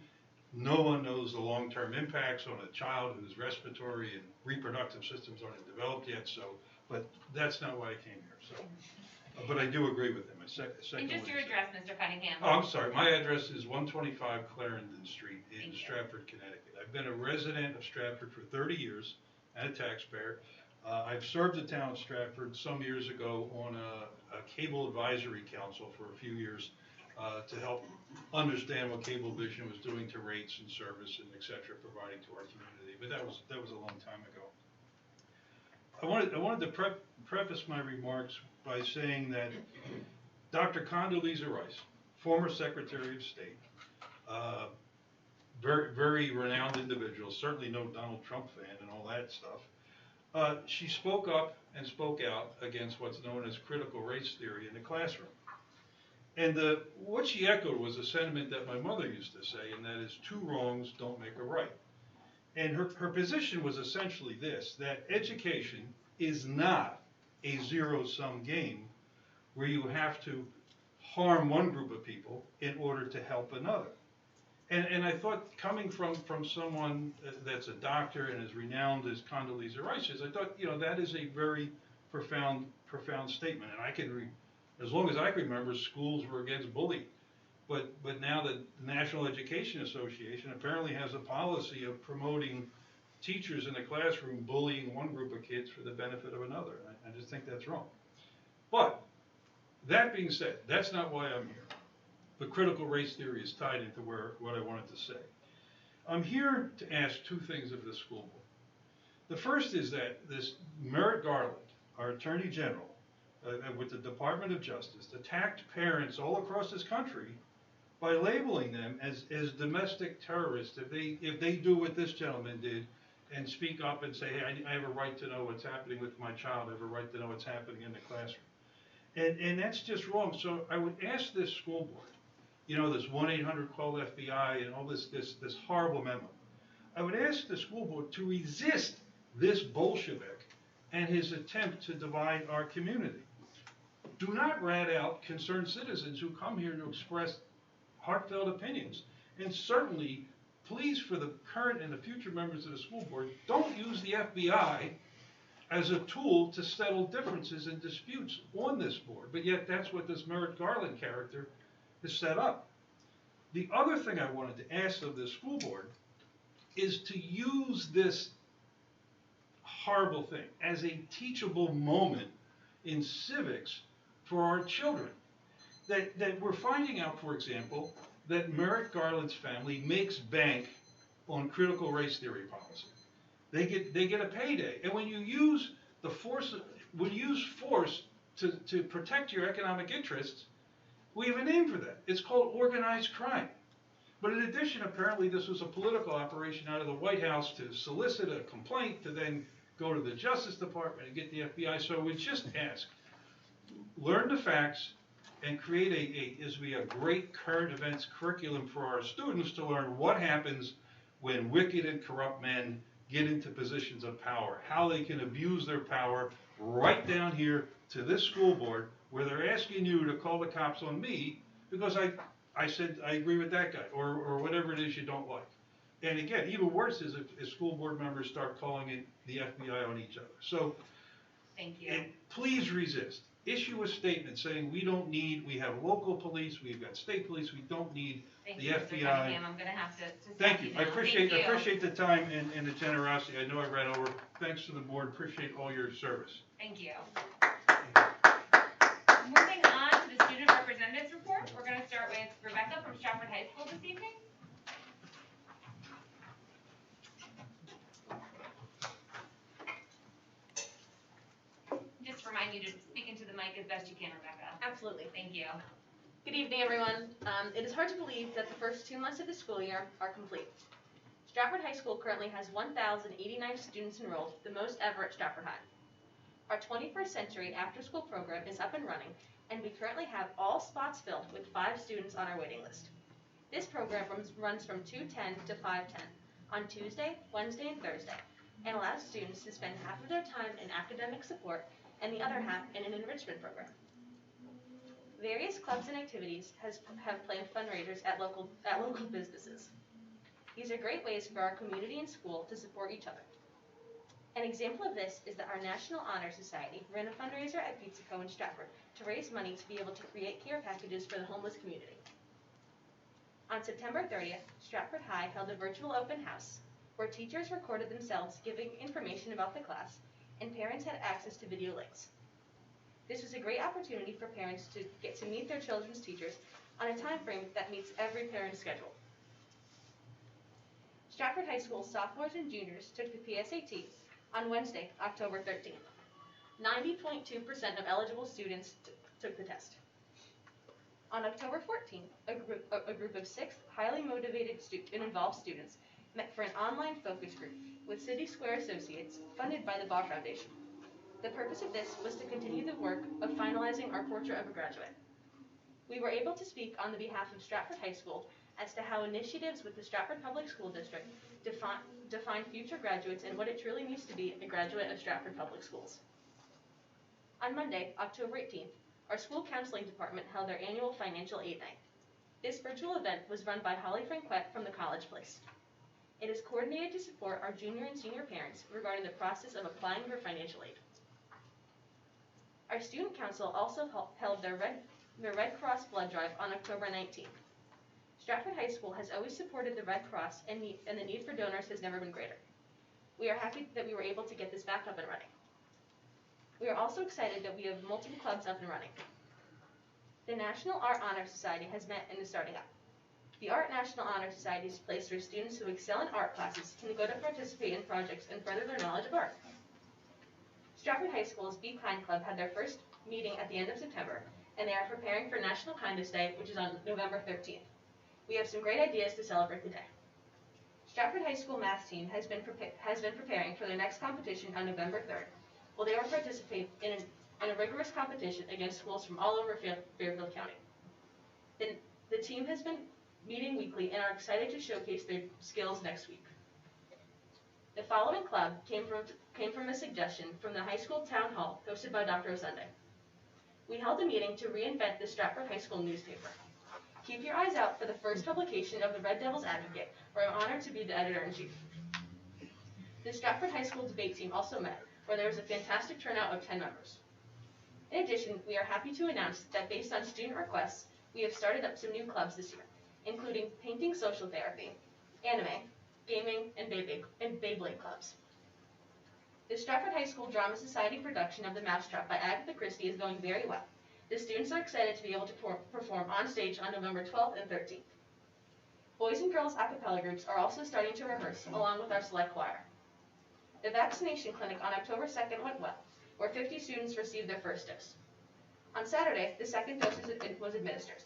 Q: No one knows the long-term impacts on a child whose respiratory and reproductive systems aren't developed yet, so, but that's not why I came here, so. But I do agree with him.
L: And just your address, Mr. Cunningham.
Q: Oh, I'm sorry, my address is 125 Clarendon Street in Stratford, Connecticut. I've been a resident of Stratford for 30 years and a taxpayer. I've served the town of Stratford some years ago on a cable advisory council for a few years to help understand what Cablevision was doing to rates and service and et cetera, providing to our community. But that was a long time ago. I wanted to preface my remarks by saying that Dr. Condoleezza Rice, former Secretary of State, very renowned individual, certainly no Donald Trump fan and all that stuff, she spoke up and spoke out against what's known as critical race theory in the classroom. And what she echoed was a sentiment that my mother used to say, and that is 2 wrongs don't make a right. And her position was essentially this, that education is not a zero-sum game where you have to harm one group of people in order to help another. And I thought, coming from someone that's a doctor and as renowned as Condoleezza Rice is, I thought, that is a very profound statement. And I can, as long as I can remember, schools were against bullying. But now the National Education Association apparently has a policy of promoting teachers in the classroom bullying one group of kids for the benefit of another. I just think that's wrong. But that being said, that's not why I'm here. But critical race theory is tied into what I wanted to say. I'm here to ask 2 things of the school board. The first is that this Merrick Garland, our Attorney General, with the Department of Justice, attacked parents all across this country by labeling them as domestic terrorists if they do what this gentleman did and speak up and say, hey, I have a right to know what's happening with my child, I have a right to know what's happening in the classroom. And that's just wrong. So I would ask this school board, this 1-800-CALL-FBI and all this horrible memo. I would ask the school board to resist this Bolshevik and his attempt to divide our community. Do not rat out concerned citizens who come here to express heartfelt opinions. And certainly, please, for the current and the future members of the school board, don't use the FBI as a tool to settle differences and disputes on this board. But yet that's what this Merrick Garland character is set up. The other thing I wanted to ask of the school board is to use this horrible thing as a teachable moment in civics for our children. That we're finding out, for example, that Merrick Garland's family makes bank on critical race theory policy. They get a payday, and when you use force to protect your economic interests, we have a name for that. It's called organized crime. But in addition, apparently this was a political operation out of the White House to solicit a complaint to then go to the Justice Department and get the FBI. So we just ask, learn the facts and create a great current events curriculum for our students to learn what happens when wicked and corrupt men get into positions of power, how they can abuse their power right down here to this school board, where they're asking you to call the cops on me because I said I agree with that guy, or whatever it is you don't like. And again, even worse is if school board members start calling in the FBI on each other. So,
L: Thank you.
Q: and please resist. Issue a statement saying we have local police, we've got state police, we don't need
L: Thank
Q: the
L: you, Mr.
Q: FBI.
L: Cunningham. I'm gonna have to
Q: Thank
L: stop
Q: you.
L: now.
Q: I
L: Thank you.
Q: appreciate the time and the generosity. I know I ran over. Thanks to the board. Appreciate all your service.
L: Thank you. Moving on to the student representatives report, we're gonna start with Rebecca from Stratford High School this evening. Just remind you to speak into the mic as best you can, Rebecca.
R: Absolutely.
L: Thank you.
R: Good evening, everyone. It is hard to believe that the first 2 months of the school year are complete. Stratford High School currently has 1,089 students enrolled, the most ever at Stratford High. Our 21st century after-school program is up and running, and we currently have all spots filled with 5 students on our waiting list. This program runs from 2:10 to 5:10 on Tuesday, Wednesday, and Thursday, and allows students to spend half of their time in academic support and the other half in an enrichment program. Various clubs and activities have planned fundraisers at local businesses. These are great ways for our community and school to support each other. An example of this is that our National Honor Society ran a fundraiser at Pizza Co. in Stratford to raise money to be able to create care packages for the homeless community. On September 30th, Stratford High held a virtual open house where teachers recorded themselves giving information about the class and parents had access to video links. This was a great opportunity for parents to get to meet their children's teachers on a time frame that meets every parent's schedule. Stratford High School sophomores and juniors took the PSAT on Wednesday, October 13th. 90.2% of eligible students took the test. On October 14th, a group of 6 highly motivated and involved students met for an online focus group with City Square Associates funded by the Baugh Foundation. The purpose of this was to continue the work of finalizing our portrait of a graduate. We were able to speak on the behalf of Stratford High School as to how initiatives with the Stratford Public School District define future graduates and what it truly means to be a graduate of Stratford Public Schools. On Monday, October 18th, our school counseling department held their annual financial aid night. This virtual event was run by Holly Franquette from the College Place. It is coordinated to support our junior and senior parents regarding the process of applying for financial aid. Our student council also held their Red Cross blood drive on October 19th. Stratford High School has always supported the Red Cross and the need for donors has never been greater. We are happy that we were able to get this back up and running. We are also excited that we have multiple clubs up and running. The National Art Honor Society has met and is starting up. The Art National Honor Society is a place where students who excel in art classes can go to participate in projects and further their knowledge of art. Stratford High School's Be Kind Club had their first meeting at the end of September, and they are preparing for National Kindness Day, which is on November 13th. We have some great ideas to celebrate the day. Stratford High School math team has been preparing for their next competition on November 3rd, while they will participate in a rigorous competition against schools from all over Fairfield County. The team has been meeting weekly and are excited to showcase their skills next week. The following club came from a suggestion from the high school town hall hosted by Dr. Osunday. We held a meeting to reinvent the Stratford High School newspaper. Keep your eyes out for the first publication of the Red Devils Advocate, where I'm honored to be the editor-in-chief. The Stratford High School debate team also met, where there was a fantastic turnout of 10 members. In addition, we are happy to announce that based on student requests, we have started up some new clubs this year, including painting social therapy, anime, gaming, and Beyblade clubs. The Stratford High School Drama Society production of The Mousetrap by Agatha Christie is going very well. The students are excited to be able to perform on stage on November 12th and 13th. Boys and girls a cappella groups are also starting to rehearse, along with our select choir. The Vaccination Clinic on October 2nd went well, where 50 students received their first dose. On Saturday, the second dose was administered.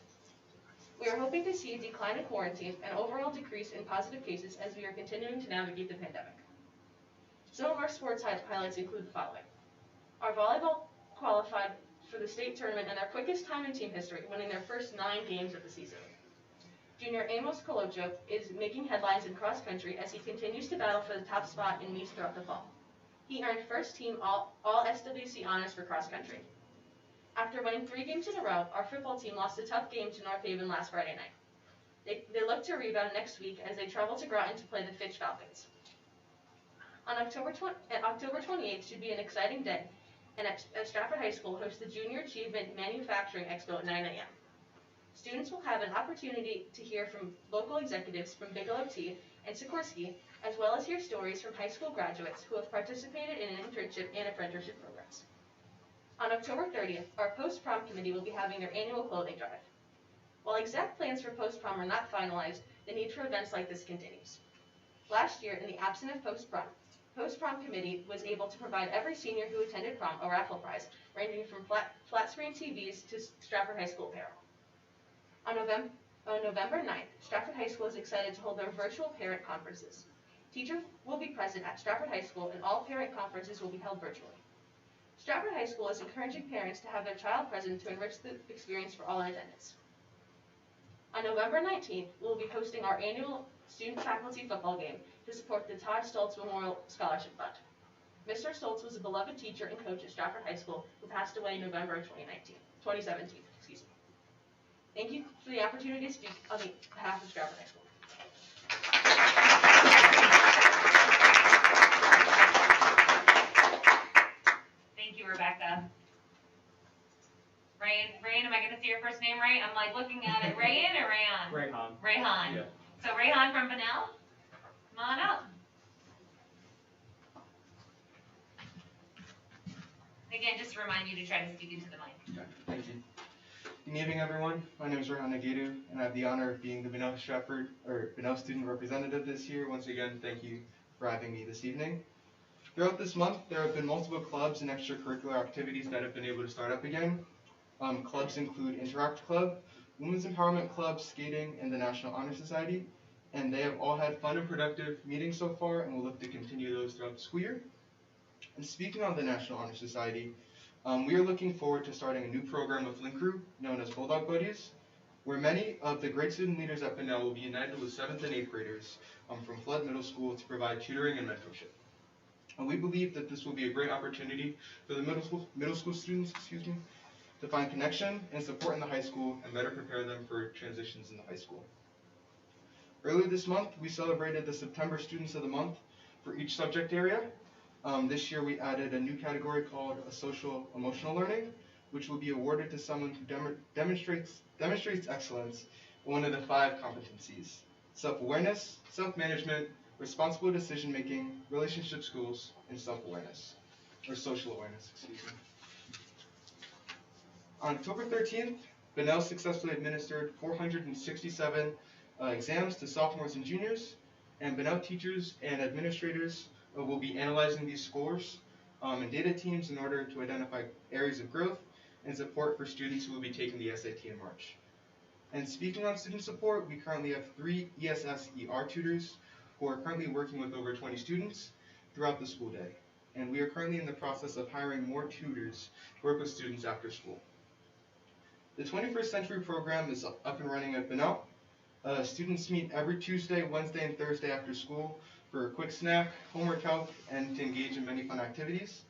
R: We are hoping to see a decline in quarantine and overall decrease in positive cases as we are continuing to navigate the pandemic. Some of our sports highlights include the following. Our volleyball qualified for the state tournament in their quickest time in team history, winning their first 9 games of the season. Junior Amos Colocho is making headlines in cross country as he continues to battle for the top spot in meets throughout the fall. He earned first team all SWC honors for cross country. After winning 3 games in a row, our football team lost a tough game to North Haven last Friday night. They look to rebound next week as they travel to Groton to play the Fitch Falcons. On October 28th should be an exciting day, and at Stratford High School hosts the Junior Achievement Manufacturing Expo at 9 a.m. Students will have an opportunity to hear from local executives from Bigelow Tea and Sikorsky, as well as hear stories from high school graduates who have participated in an internship and apprenticeship programs. On October 30th, our post-prom committee will be having their annual clothing drive. While exact plans for post-prom are not finalized, the need for events like this continues. Last year, in the absence of post-prom committee was able to provide every senior who attended prom a raffle prize, ranging from flat screen TVs to Stratford High School apparel. On November 9th, Stratford High School is excited to hold their virtual parent conferences. Teachers will be present at Stratford High School, and all parent conferences will be held virtually. Stratford High School is encouraging parents to have their child present to enrich the experience for all in attendance. On November 19th, we will be hosting our annual student-faculty football game to support the Todd Stoltz Memorial Scholarship Fund. Mr. Stoltz was a beloved teacher and coach at Stratford High School who passed away in November 2017. Thank you for the opportunity to speak on behalf of Stratford High School.
L: Thank you, Rebecca. Rayan, am I gonna see your first name right? I'm like looking at it. Rayan or Rayan?
S: Rayhan.
L: Rayhan.
S: Yeah.
L: So Rayhan from Bunnell, come on up. Again, just to remind you to try to speak into the mic.
S: Okay, thank you. Good evening, everyone. My name is Rayhan Nagadu, and I have the honor of being the Bunnell student representative this year. Once again, thank you for having me this evening. Throughout this month, there have been multiple clubs and extracurricular activities that have been able to start up again. Clubs include Interact Club, Women's Empowerment Club, Skating, and the National Honor Society, and they have all had fun and productive meetings so far, and we'll look to continue those throughout the school year. And speaking on the National Honor Society, we are looking forward to starting a new program with Link Crew, known as Bulldog Buddies, where many of the great student leaders at Bunnell will be united with 7th and 8th graders from Flood Middle School to provide tutoring and mentorship. And we believe that this will be a great opportunity for the middle school students, to find connection and support in the high school and better prepare them for transitions in the high school. Earlier this month, we celebrated the September Students of the Month for each subject area. This year we added a new category called a social emotional learning, which will be awarded to someone who demonstrates excellence in one of the 5 competencies: self-awareness, self-management, responsible decision-making, relationship skills, and self-awareness, or social awareness, excuse me. On October 13th, Bunnell successfully administered 467 exams to sophomores and juniors, and Bunnell teachers and administrators will be analyzing these scores in data teams in order to identify areas of growth and support for students who will be taking the SAT in March. And speaking on student support, we currently have 3 ESS-ER tutors who are currently working with over 20 students throughout the school day. And we are currently in the process of hiring more tutors to work with students after school. The 21st Century program is up and running at Bunnell. Students meet every Tuesday, Wednesday, and Thursday after school for a quick snack, homework help, and to engage in many fun activities.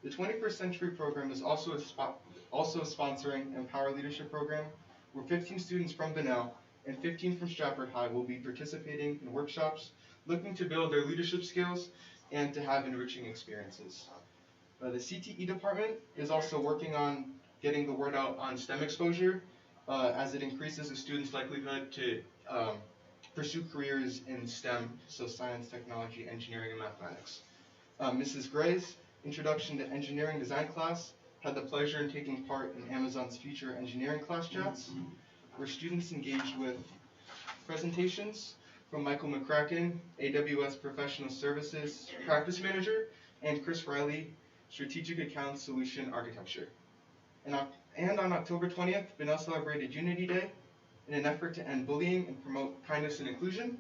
S: The 21st Century program is also sponsoring Empower Leadership program, where 15 students from Bunnell and 15 from Stratford High will be participating in workshops, looking to build their leadership skills and to have enriching experiences. The CTE department is also working on getting the word out on STEM exposure, as it increases a student's likelihood to pursue careers in STEM, so science, technology, engineering, and mathematics. Mrs. Gray's Introduction to Engineering Design class had the pleasure in taking part in Amazon's Future Engineering class chats, where students engaged with presentations from Michael McCracken, AWS Professional Services Practice Manager, and Chris Riley, Strategic Account Solution Architecture. And on October 20th, Bunnell celebrated Unity Day in an effort to end bullying and promote kindness and inclusion.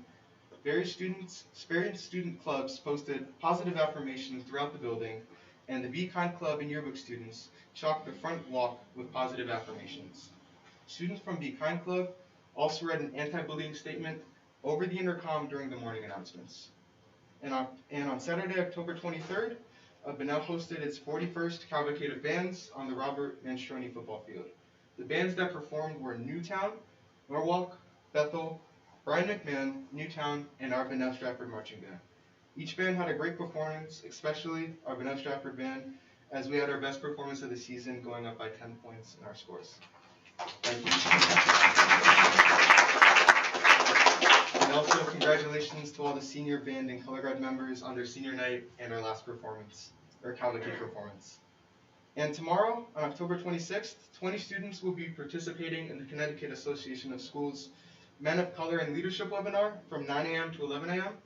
S: Various student clubs posted positive affirmations throughout the building, and the Be Kind Club and yearbook students chalked the front walk with positive affirmations. Students from Be Kind Club also read an anti-bullying statement over the intercom during the morning announcements. And on Saturday, October 23rd, Bunnell hosted its 41st cavalcade of bands on the Robert Manstroni football field. The bands that performed were Newtown, Norwalk, Bethel, Brian McMahon, Newtown, and our Bunnell Stratford marching band. Each band had a great performance, especially our Bunnell Stratford band, as we had our best performance of the season, going up by 10 points in our scores. Thank you. And also congratulations to all the senior band and color guard members on their senior night and our last performance, or cavalcade performance. And tomorrow, on October 26th, 20 students will be participating in the Connecticut Association of Schools Men of Color and Leadership webinar from 9 a.m. to 11 a.m.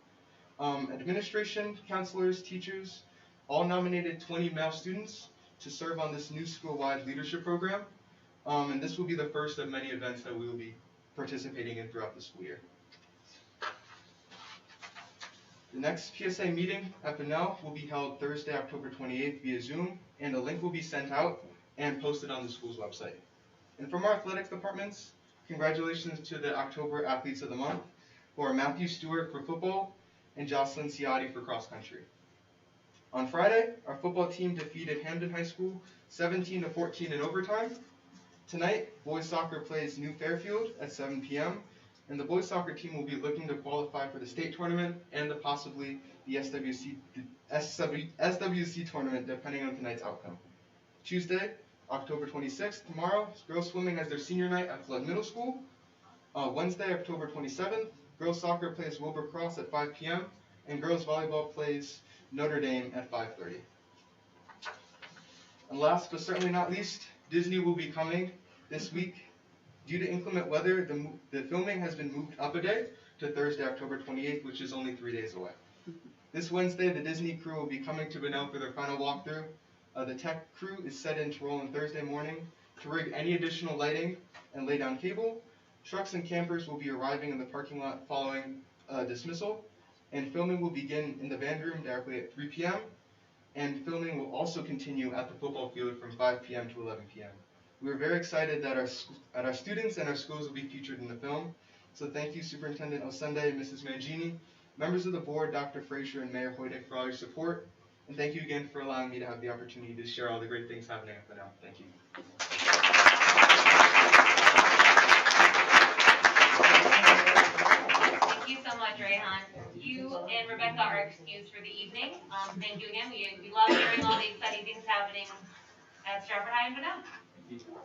S: Administration, counselors, teachers, all nominated 20 male students to serve on this new school-wide leadership program. And this will be the first of many events that we will be participating in throughout the school year. The next PSA meeting at Bunnell will be held Thursday, October 28th via Zoom, and a link will be sent out and posted on the school's website. And from our athletics departments, congratulations to the October Athletes of the Month, who are Matthew Stewart for football and Jocelyn Ciotti for cross country. On Friday, our football team defeated Hamden High School 17-14 in overtime. Tonight, boys soccer plays New Fairfield at 7 p.m., and the boys soccer team will be looking to qualify for the state tournament and possibly the SWC tournament, depending on tonight's outcome. Tuesday, October 26th, tomorrow, girls swimming has their senior night at Flood Middle School. Wednesday, October 27th, girls soccer plays Wilbur Cross at 5 p.m., and girls volleyball plays Notre Dame at 5:30. And last but certainly not least, Disney will be coming this week. Due to inclement weather, the filming has been moved up a day to Thursday, October 28th, which is only 3 days away. This Wednesday, the Disney crew will be coming to Bunnell for their final walkthrough. The tech crew is set in to roll on Thursday morning to rig any additional lighting and lay down cable. Trucks and campers will be arriving in the parking lot following dismissal, and filming will begin in the band room directly at 3 p.m., and filming will also continue at the football field from 5 p.m. to 11 p.m. We are very excited that our students and our schools will be featured in the film. So thank you, Superintendent Osende and Mrs. Mangini, members of the board, Dr. Frazier and Mayor Hoydick, for all your support. And thank you again for allowing me to have the opportunity to share all the great things happening at Bunnell. Thank you.
L: Thank you so much, Rayhan. You and Rebecca are excused for the evening. Thank you again. We love hearing all the exciting things happening at Stratford High and Bunnell.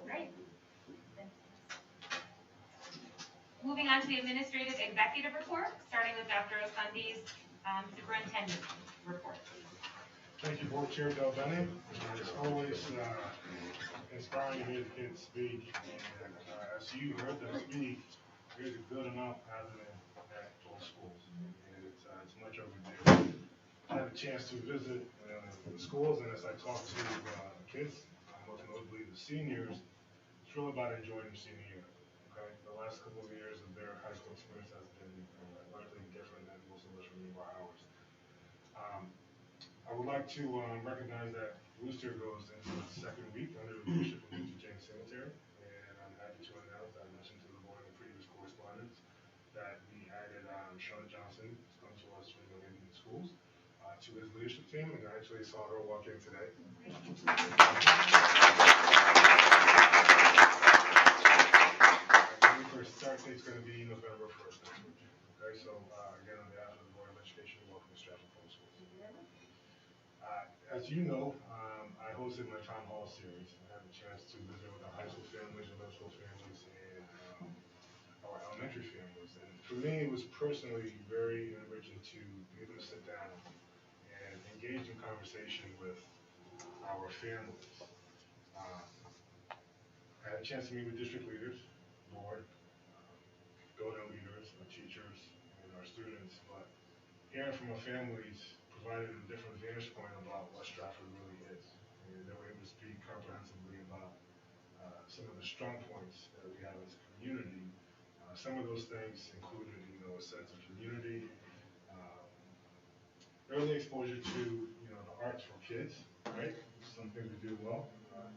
L: Great. Moving on to the administrative executive report, starting with Dr. Osundi's superintendent report.
O: Thank you, Board Chair Del Bene. It's always inspiring to hear the kids speak. And as you heard them speak, there's a good amount happening at both schools. And it's much overdue. I had a chance to visit the schools, and as I talked to kids, most notably the seniors, it's really about enjoying their senior year. Okay? The last couple of years of their high school experience has been largely different than most of us remember ours. I would like to recognize that Rooster goes into its second week under the leadership of Mr. James Singletary, and I'm happy to announce, I mentioned to the board in previous correspondence, that we added Shauna Johnson, who's come to us from the Indian schools, to his leadership team, and I actually saw her walk in today. Her start date's going to be November 1st next week. Okay, so again, on behalf of the Board of Education, welcome to Stratford Public Schools. As you know, I hosted my town hall series. I had a chance to visit with our high school families, middle school families, and our elementary families. And for me, it was personally very enriching to be able to sit down and engage in conversation with our families. I had a chance to meet with district leaders, board, building leaders, our teachers, and our students, but hearing from our families provided a different vantage point about what Stratford really is. And they were able to speak comprehensively about some of the strong points that we have as a community. Some of those things included, a sense of community, early exposure to, the arts for kids, right? Something we do well.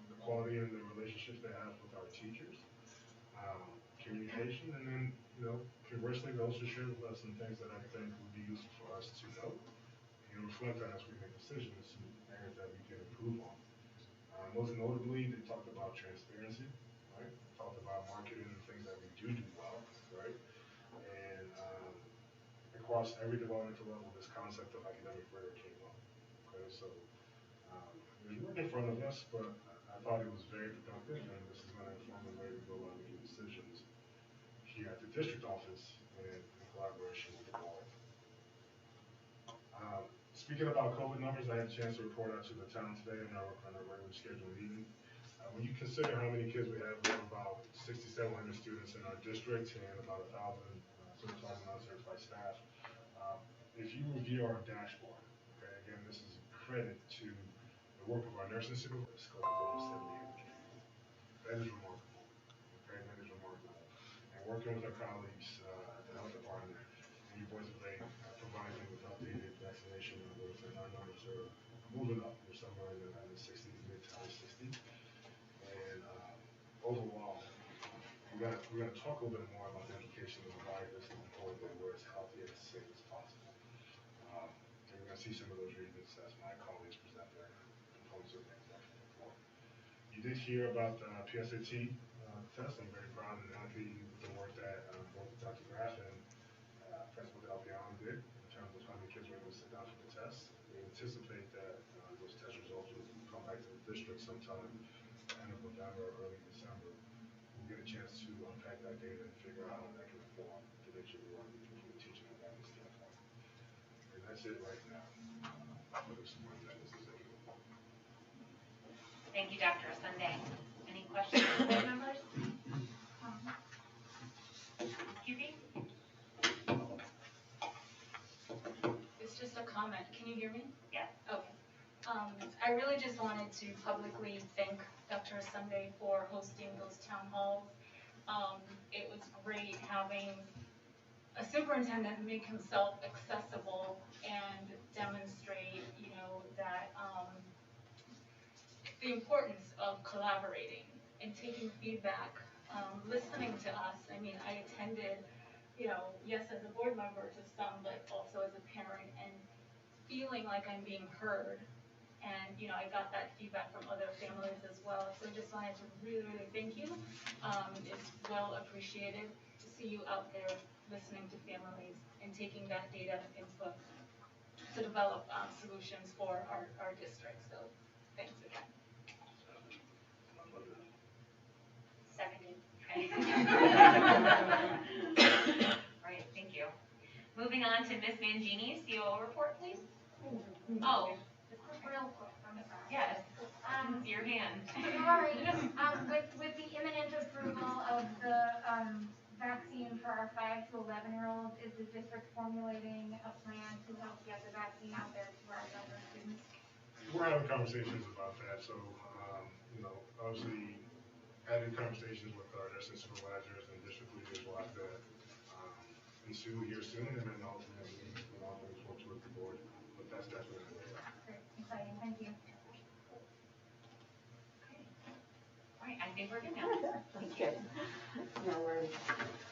O: The quality and the relationships they have with our teachers. communication, and then, conversely, they also share with us some things that I think would be useful for us to know, and reflect on as we make decisions, some areas that we can improve on. Most notably, they talked about transparency, right? Talked about marketing and things that we do well, right? And across every developmental level, this concept of academic rigor came up. Okay, so there's work in front of us, but I thought it was very productive, and this is going to inform the way we go about making decisions here at the district office and in collaboration with the board. Speaking about COVID numbers, I had a chance to report out to the town today on our regular scheduled meeting. When you consider how many kids we have about 6,700 students in our district and about 1,000 certified and non-certified staff. If you review our dashboard, okay, again, this is credit to the work of our nursing supervisors, over 78 kids. That is remarkable. Okay, that is remarkable. And working with our colleagues at the health department, and you boys have been providing with updated vaccination numbers, and our numbers are moving up. We're somewhere in the 60s, mid to high 60s. And overall, we're gonna talk a little bit more about the education of the virus and forward that we're as healthy and as safe as possible. And we're gonna see some of those reasons as my colleagues present their components of the executive report. You did hear about the PSAT test. I'm very proud and happy with the work that both Dr. Graff and Principal Delpiano did in terms of how many kids were able to sit down for the test. We anticipate that those test results will come back to the district sometime end of November or early December. We'll get a chance to unpack that data and figure out how that can inform the nature of the work we do from a teaching and learning standpoint. And that's it right now. There's some more amendments as they go.
L: Thank you, Dr. Sunday. Any questions from board members? QB?
I: It's just a comment. Can you hear me?
L: Yes.
I: Okay. I really just wanted to publicly thank Dr. Sunday for hosting those town halls. It was great having a superintendent make himself accessible and demonstrate, that the importance of collaborating and taking feedback, listening to us. I mean, I attended, yes, as a board member to some, but also as a parent, and feeling like I'm being heard. And, I got that feedback from other families as well. So I just wanted to really, really thank you. It's well appreciated to see you out there listening to families and taking that data input to develop solutions for our district. So thanks again.
L: Seconded. Okay. All right, thank you. Moving on to Ms. Mangini's COO report, please. Oh.
C: Real quick, I'm sorry.
L: Yes, your hand.
C: Sorry, with the imminent approval of the vaccine for our 5 to 11-year-olds, is the district formulating a plan to help get the vaccine out there to our younger students?
O: We're having conversations about that, so, obviously, having conversations with our nursing supervisors and district leaders will have to ensue here soon, and then ultimately, we'll report to the board, but that's definitely the way.
C: Great, exciting, thank you.
L: All right, I think we're good now.
E: Okay. No worries.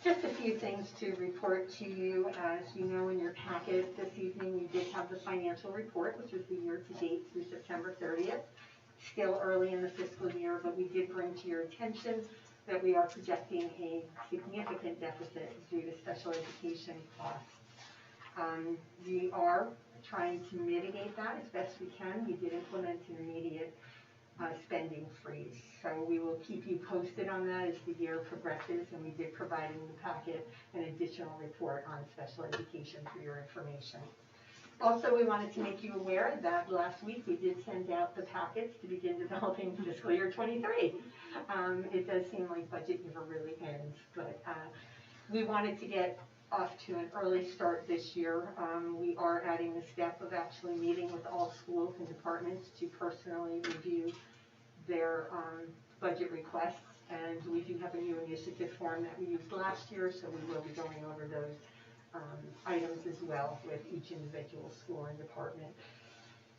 E: Just a few things to report to you. As you know, in your packet this evening, we did have the financial report, which is the year-to-date through September 30th. Still early in the fiscal year, but we did bring to your attention that we are projecting a significant deficit due to special education costs. We are trying to mitigate that as best we can. We did implement an immediate spending freeze. So we will keep you posted on that as the year progresses, and we did provide in the packet an additional report on special education for your information. Also, we wanted to make you aware that last week we did send out the packets to begin developing fiscal year 23. It does seem like budget never really ends, but we wanted to get off to an early start this year. We are adding the step of actually meeting with all schools and departments to personally review their budget requests, and we do have a new initiative form that we used last year, so we will be going over those items as well with each individual school and department.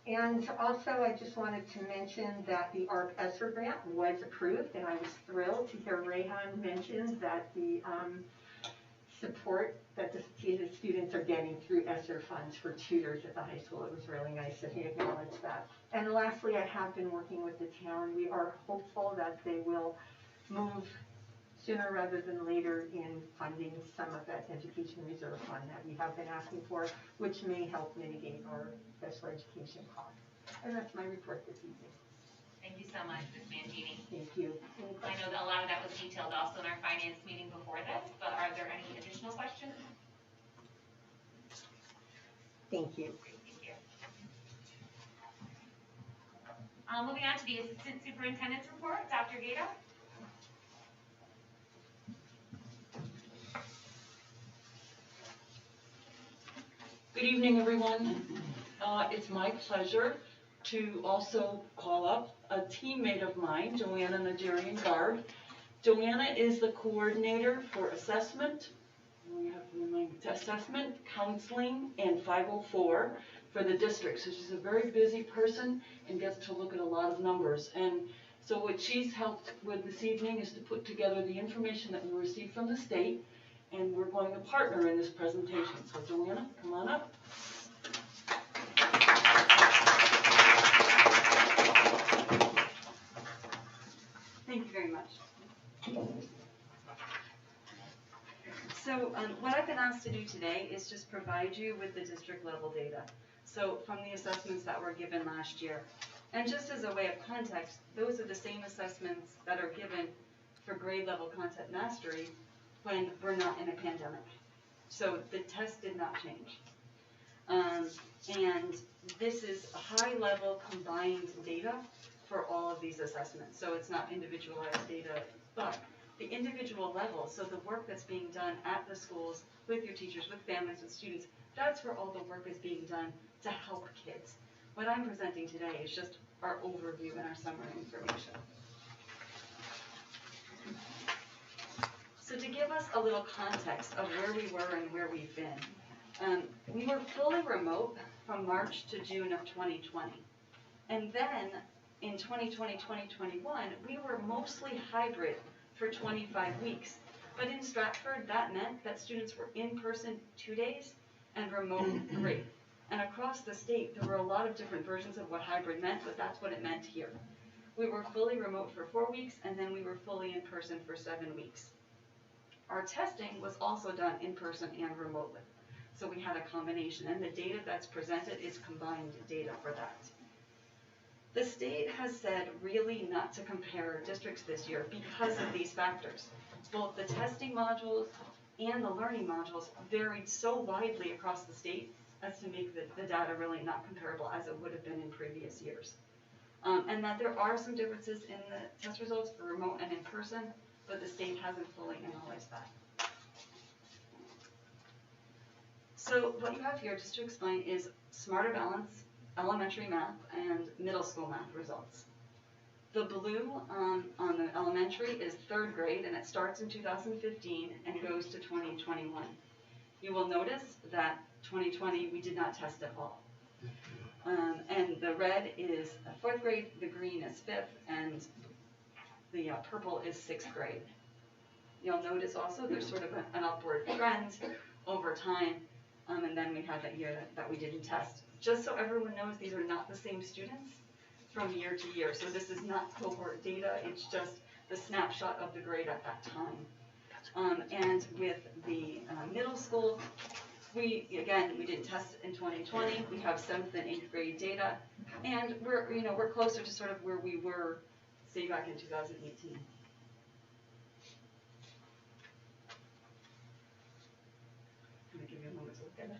E: And also, I just wanted to mention that the ARP ESSER grant was approved, and I was thrilled to hear Rayhan mention that the support that the students are getting through ESSER funds for tutors at the high school. It was really nice that he acknowledged that. And lastly, I have been working with the town. We are hopeful that they will move sooner rather than later in funding some of that education reserve fund that we have been asking for, which may help mitigate our special education costs. And that's my report this evening.
L: Thank you so much, Ms. Mangini.
E: Thank you.
L: I know that a lot of that was detailed also in our finance meeting before this, but are there any additional questions?
E: Thank you.
L: Great, thank you. Moving on to the Assistant Superintendent's report, Dr. Gata.
T: Good evening, everyone. It's my pleasure to also call up a teammate of mine, Joanna Najarian Gard. Joanna is the coordinator for assessment, counseling, and 504 for the district. So she's a very busy person and gets to look at a lot of numbers. And so what she's helped with this evening is to put together the information that we received from the state, and we're going to partner in this presentation. So Joanna, come on up.
U: Thank you very much. So what I've been asked to do today is just provide you with the district level data. So from the assessments that were given last year. And just as a way of context, those are the same assessments that are given for grade level content mastery when we're not in a pandemic. So the test did not change. And this is high level combined data for all of these assessments. So it's not individualized data, but the individual level, so the work that's being done at the schools with your teachers, with families, with students, that's where all the work is being done to help kids. What I'm presenting today is just our overview and our summary information. So to give us a little context of where we were and where we've been, we were fully remote from March to June of 2020. And then in 2020, 2021, we were mostly hybrid for 25 weeks. But in Stratford, that meant that students were in person 2 days and remote 3. And across the state, there were a lot of different versions of what hybrid meant, but that's what it meant here. We were fully remote for 4 weeks, and then we were fully in person for 7 weeks. Our testing was also done in person and remotely. So we had a combination, and the data that's presented is combined data for that. The state has said really not to compare districts this year because of these factors. Both the testing modules and the learning modules varied so widely across the state as to make the data really not comparable as it would have been in previous years. And that there are some differences in the test results for remote and in person, but the state hasn't fully analyzed that. So what you have here, just to explain, is Smarter Balance, elementary math, and middle school math results. The blue on the elementary is 3rd grade, and it starts in 2015 and goes to 2021. You will notice that 2020 we did not test at all. And the red is 4th grade, the green is 5th, and the purple is 6th grade. You'll notice also there's sort of an upward trend over time, and then we had that year that we didn't test. Just so everyone knows, these are not the same students from year to year. So this is not cohort data, it's just the snapshot of the grade at that time. And with the middle school, we didn't test in 2020. We have 7th and 8th grade data, and we're closer to sort of where we were, say, back in 2018. I'm gonna give you a moment to look at it.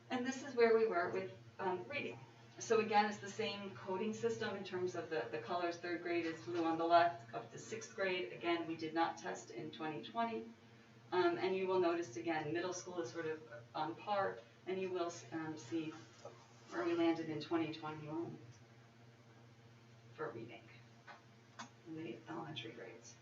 U: And this is where we were with reading. So again, it's the same coding system in terms of the colors. 3rd grade is blue on the left, up to 6th grade. Again, we did not test in 2020. And you will notice again, middle school is sort of on par, and you will see where we landed in 2021 for reading in the elementary grades.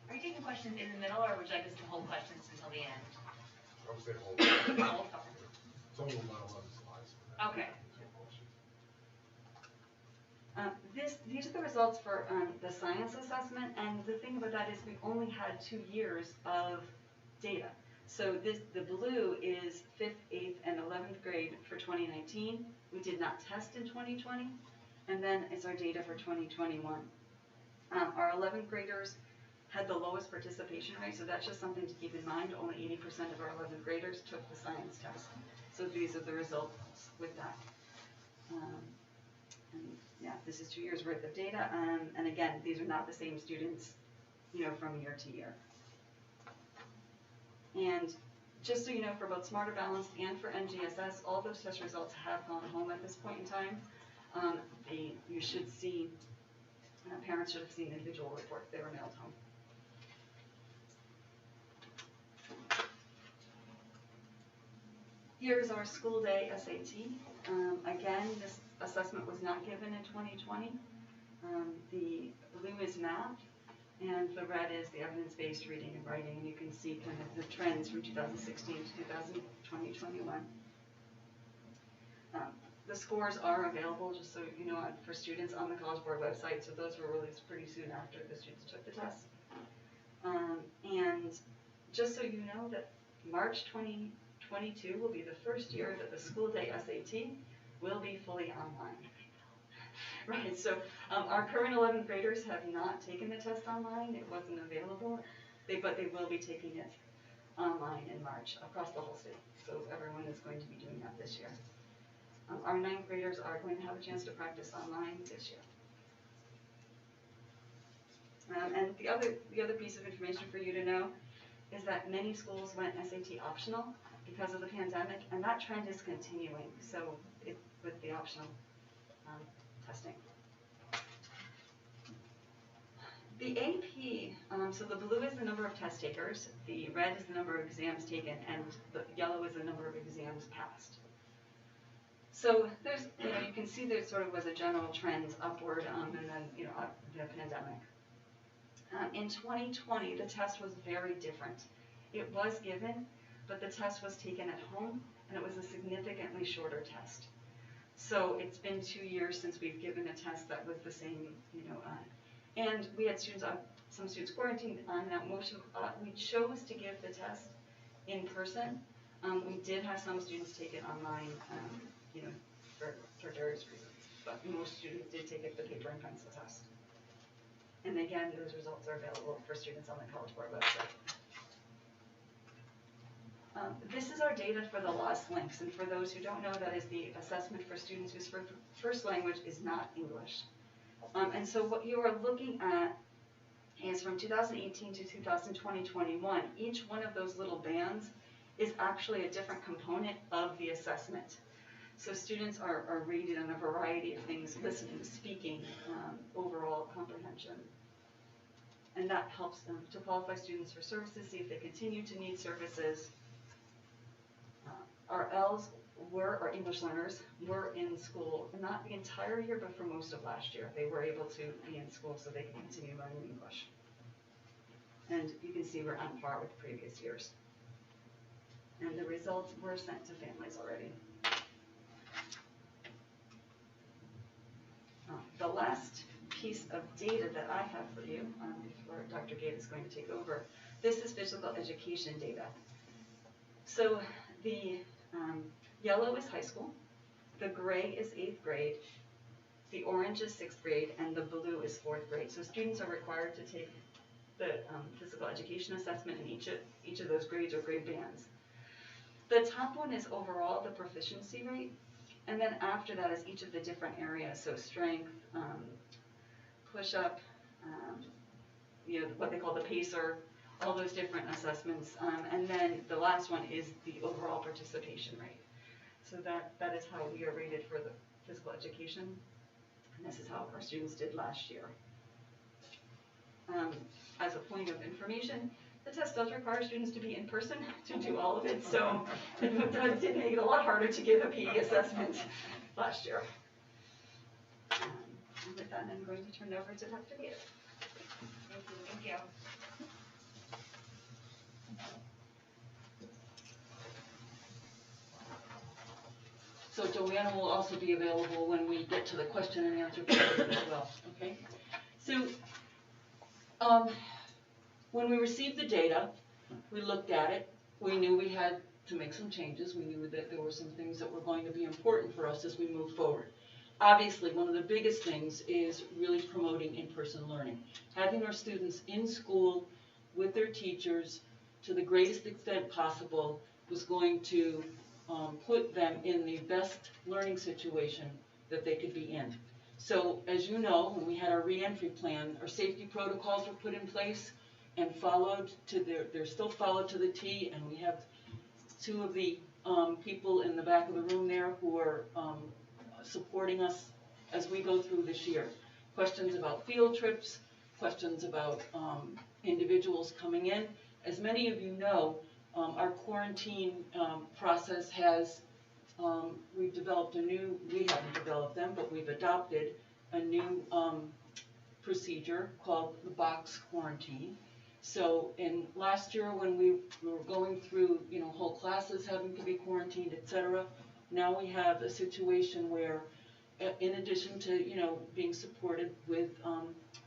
L: Are you taking questions in the middle, or would you like us to hold questions until the end?
O: I would say hold.
L: Hold, okay.
O: Some of them might have slides.
L: Okay.
U: These are the results for the science assessment, and the thing about that is we only had 2 years of data. So the blue is 5th, 8th, and 11th grade for 2019. We did not test in 2020, and then it's our data for 2021. Our 11th graders had the lowest participation rate, so that's just something to keep in mind. Only 80% of our 11th graders took the science test. So these are the results with that. And yeah, this is 2 years worth of data, and again, these are not the same students, from year to year. And just so you know, for both Smarter Balanced and for NGSS, all those test results have gone home at this point in time. You should see, parents should have seen individual reports. They were mailed home. Here's our school day SAT. Again, this assessment was not given in 2020. The blue is math, and the red is the evidence-based reading and writing, and you can see kind of the trends from 2016 to 2021. The scores are available, just so you know, for students on the College Board website, so those were released pretty soon after the students took the test. And just so you know that March 2022 will be the first year that the school day SAT will be fully online. Right, so our current 11th graders have not taken the test online. It wasn't available, but they will be taking it online in March across the whole state. So everyone is going to be doing that this year. Our 9th graders are going to have a chance to practice online this year. And the other piece of information for you to know is that many schools went SAT optional because of the pandemic, and that trend is continuing. So with the optional testing. The AP, so the blue is the number of test takers, the red is the number of exams taken, and the yellow is the number of exams passed. So there's, you can see there sort of was a general trend upward, and then, the pandemic. In 2020, the test was very different. It was given, but the test was taken at home, and it was a significantly shorter test. So it's been 2 years since we've given a test that was the same, and we had students, some students quarantined on that motion. We chose to give the test in person. We did have some students take it online, for various reasons, but most students did take it the paper and pencil test. And again, those results are available for students on the College Board website. This is our data for the lost links, and for those who don't know, that is the assessment for students whose first language is not English. And so what you are looking at is from 2018 to 2020-21, each one of those little bands is actually a different component of the assessment. So students are rated on a variety of things: listening, speaking, overall comprehension. And that helps them to qualify students for services, see if they continue to need services. Our Ls our English learners were in school, not the entire year, but for most of last year. They were able to be in school so they can continue learning English. And you can see we're on par with previous years. And the results were sent to families already. The last piece of data that I have for you, before Dr. Gate is going to take over, this is physical education data. So the yellow is high school, the gray is 8th grade, the orange is 6th grade, and the blue is 4th grade. So students are required to take the physical education assessment in each of those grades or grade bands. The top one is overall the proficiency rate, and then after that is each of the different areas, so strength, push-up, what they call the pacer, all those different assessments, and then the last one is the overall participation rate. So that is how we are rated for the physical education, and this is how our students did last year. As a point of information, the test does require students to be in person to do all of it, so it did make it a lot harder to give a PE assessment last year. And with that, I'm going to turn it over to Dr. Gator.
C: Thank you.
T: So Joanna will also be available when we get to the question and answer period as well, okay? So, when we received the data, we looked at it, we knew we had to make some changes, we knew that there were some things that were going to be important for us as we move forward. Obviously, one of the biggest things is really promoting in-person learning. Having our students in school with their teachers to the greatest extent possible was going to put them in the best learning situation that they could be in. So, as you know, when we had our reentry plan, our safety protocols were put in place and followed to they're still followed to the T, and we have two of the people in the back of the room there who are supporting us as we go through this year. Questions about field trips, questions about individuals coming in. As many of you know, our quarantine process has, we haven't developed them, but we've adopted a new procedure called the box quarantine. So last year when we were going through, whole classes having to be quarantined, etc., now we have a situation where, in addition to, being supported with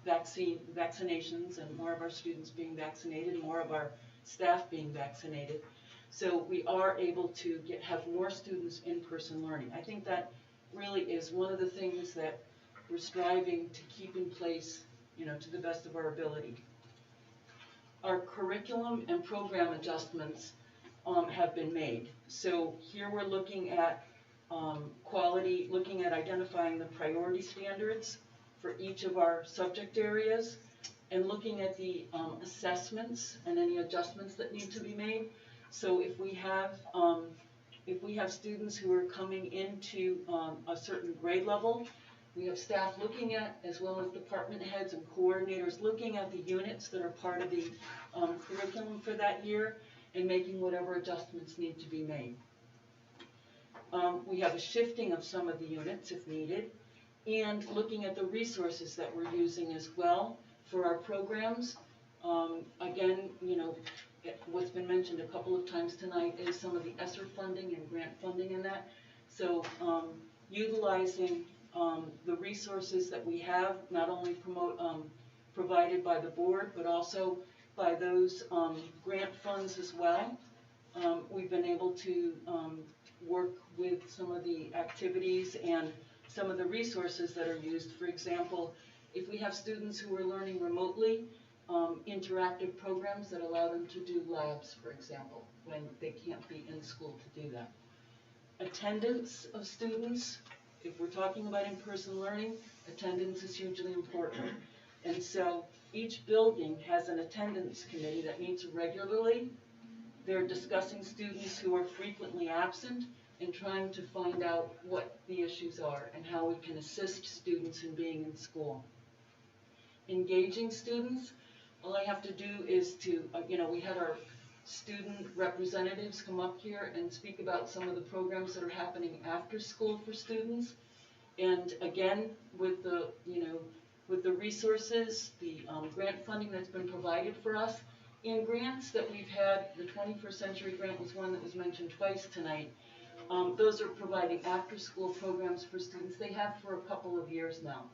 T: vaccinations and more of our students being vaccinated, more of our staff being vaccinated, so we are able to have more students in-person learning. I think that really is one of the things that we're striving to keep in place, to the best of our ability. Our curriculum and program adjustments have been made. So here we're looking at quality, looking at identifying the priority standards for each of our subject areas, and looking at the assessments and any adjustments that need to be made. So if we have students who are coming into a certain grade level, we have staff looking at, as well as department heads and coordinators, looking at the units that are part of the curriculum for that year and making whatever adjustments need to be made. We have a shifting of some of the units if needed, and looking at the resources that we're using as well for our programs. Again, what's been mentioned a couple of times tonight is some of the ESSER funding and grant funding in that. So utilizing the resources that we have, not only provided by the board, but also by those grant funds as well. We've been able to work with some of the activities and some of the resources that are used. For example, if we have students who are learning remotely, interactive programs that allow them to do labs, for example, when they can't be in school to do that. Attendance of students, if we're talking about in-person learning, attendance is hugely important. And so each building has an attendance committee that meets regularly. They're discussing students who are frequently absent and trying to find out what the issues are and how we can assist students in being in school. Engaging students, all I have to do is to, we had our student representatives come up here and speak about some of the programs that are happening after school for students. And again, with the, with the resources, the grant funding that's been provided for us, and grants that we've had, the 21st Century Grant was one that was mentioned twice tonight. Those are providing after-school programs for students. They have for a couple of years now.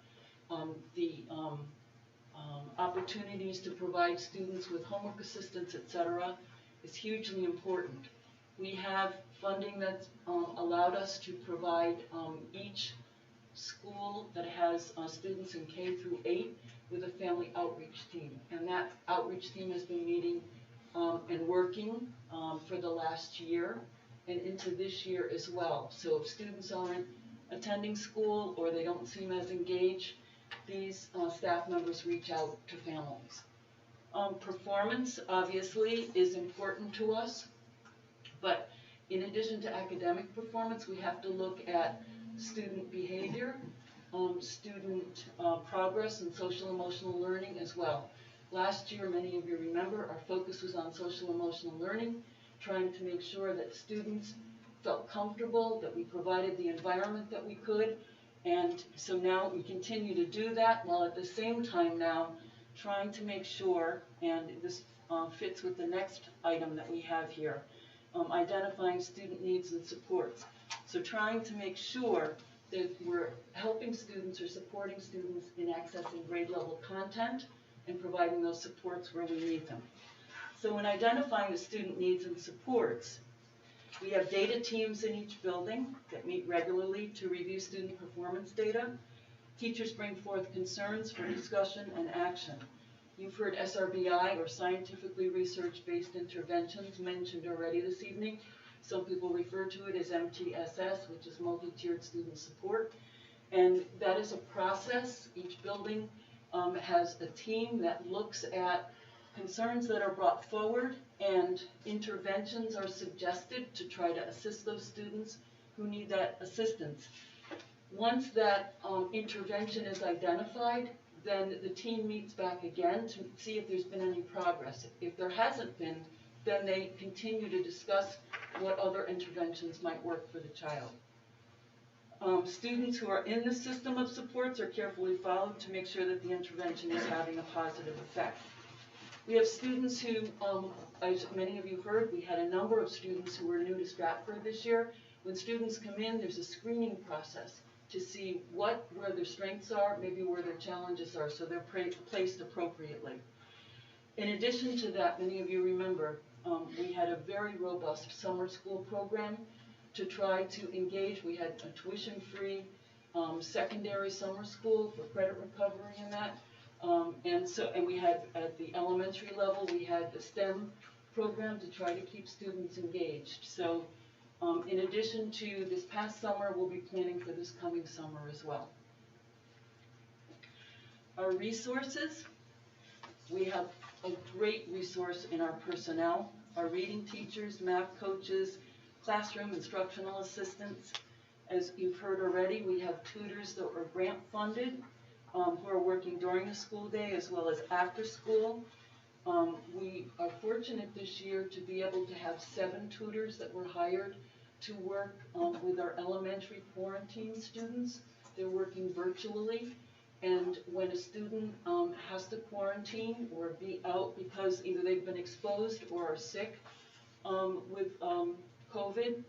T: Opportunities to provide students with homework assistance, etc., is hugely important. We have funding that's allowed us to provide each school that has students in K through 8 with a family outreach team. And that outreach team has been meeting and working for the last year and into this year as well. So if students aren't attending school or they don't seem as engaged, these staff members reach out to families. Performance, obviously, is important to us, but in addition to academic performance, we have to look at student behavior, student progress, and social emotional learning as well. Last year, many of you remember, our focus was on social emotional learning, trying to make sure that students felt comfortable, that we provided the environment that we could. And so now we continue to do that, while at the same time now trying to make sure, and this fits with the next item that we have here, identifying student needs and supports. So trying to make sure that we're helping students or supporting students in accessing grade level content and providing those supports where we need them. So in identifying the student needs and supports, we have data teams in each building that meet regularly to review student performance data. Teachers bring forth concerns for discussion and action. You've heard SRBI, or scientifically research-based interventions, mentioned already this evening. Some people refer to it as MTSS, which is multi-tiered student support. And that is a process. Each building has a team that looks at concerns that are brought forward, and interventions are suggested to try to assist those students who need that assistance. Once that intervention is identified, then the team meets back again to see if there's been any progress. If there hasn't been, then they continue to discuss what other interventions might work for the child. Students who are in the system of supports are carefully followed to make sure that the intervention is having a positive effect. We have students who, as many of you heard, we had a number of students who were new to Stratford this year. When students come in, there's a screening process to see where their strengths are, maybe where their challenges are, so they're placed appropriately. In addition to that, many of you remember, we had a very robust summer school program to try to engage. We had a tuition-free secondary summer school for credit recovery in that. And we had, at the elementary level, we had the STEM program to try to keep students engaged. So in addition to this past summer, we'll be planning for this coming summer as well. Our resources, we have a great resource in our personnel, our reading teachers, math coaches, classroom instructional assistants. As you've heard already, we have tutors that are grant funded, who are working during the school day as well as after school. We are fortunate this year to be able to have 7 tutors that were hired to work with our elementary quarantine students. They're working virtually, and when a student has to quarantine or be out because either they've been exposed or are sick with COVID,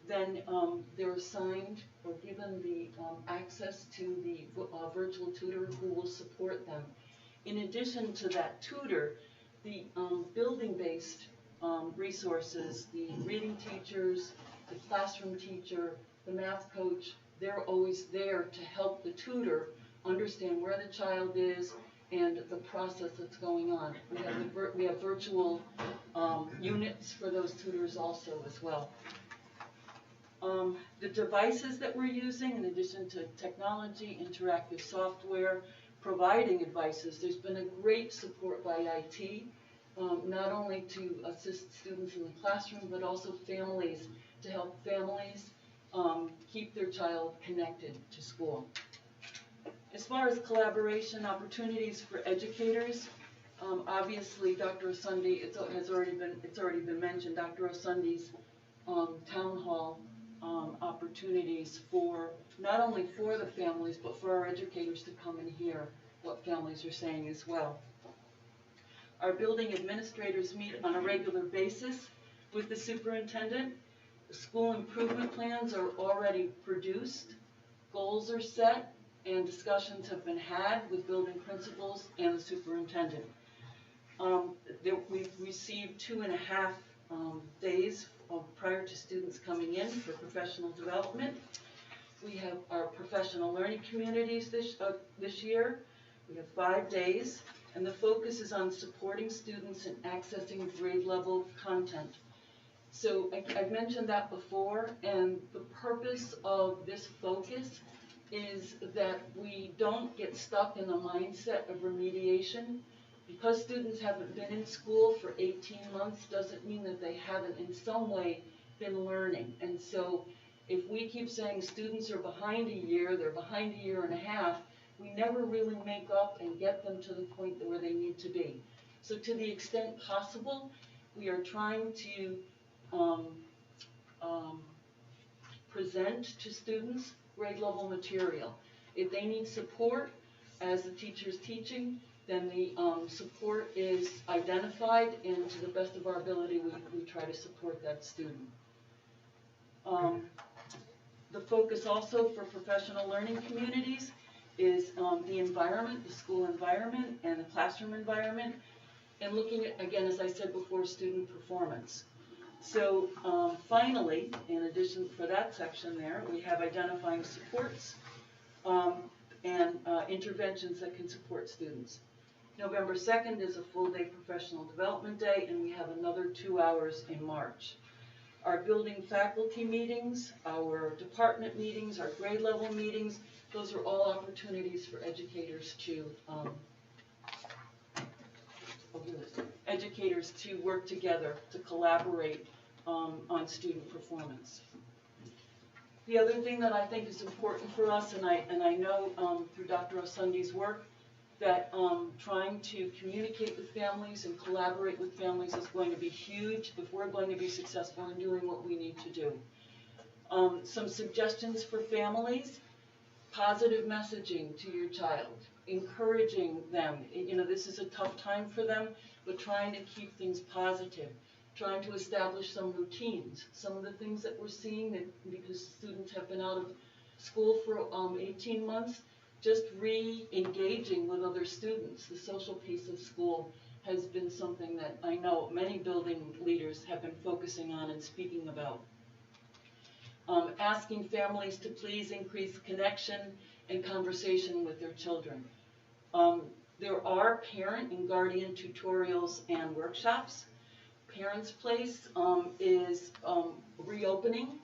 T: then they're assigned or given the access to the virtual tutor who will support them. In addition to that tutor, the building-based resources, the reading teachers, the classroom teacher, the math coach, they're always there to help the tutor understand where the child is and the process that's going on. We have virtual units for those tutors also as well. The devices that we're using, in addition to technology, interactive software, providing advices, there's been a great support by IT, not only to assist students in the classroom, but also families, to help families keep their child connected to school. As far as collaboration opportunities for educators, obviously Dr. Osundy, it's already been mentioned, Dr. Osundy's town hall opportunities for, not only for the families, but for our educators to come and hear what families are saying as well. Our building administrators meet on a regular basis with the superintendent. The school improvement plans are already produced, goals are set, and discussions have been had with building principals and the superintendent. We've received 2.5 days prior to students coming in for professional development. We have our professional learning communities this year. We have 5 days, and the focus is on supporting students in accessing grade level content. So I've mentioned that before, and the purpose of this focus is that we don't get stuck in the mindset of remediation. Because students haven't been in school for 18 months doesn't mean that they haven't in some way been learning. And so if we keep saying students are behind a year, they're behind a year and a half, we never really make up and get them to the point where they need to be. So to the extent possible, we are trying to present to students grade level material. If they need support as the teacher's teaching, then the support is identified, and to the best of our ability, we try to support that student. The focus also for professional learning communities is the environment, the school environment and the classroom environment, and looking at, again, as I said before, student performance. So finally, in addition for that section there, we have identifying supports and interventions that can support students. November 2nd is a full-day professional development day, and we have another 2 hours in March. Our building faculty meetings, our department meetings, our grade level meetings, those are all opportunities for educators to work together, to collaborate on student performance. The other thing that I think is important for us, and I know through Dr. Osundi's work, that trying to communicate with families and collaborate with families is going to be huge if we're going to be successful in doing what we need to do. Some suggestions for families: positive messaging to your child, encouraging them. You know, this is a tough time for them, but trying to keep things positive, trying to establish some routines. Some of the things that we're seeing, that because students have been out of school for 18 months, just re-engaging with other students. The social piece of school has been something that I know many building leaders have been focusing on and speaking about. Asking families to please increase connection and conversation with their children. There are parent and guardian tutorials and workshops. Parents' Place is reopening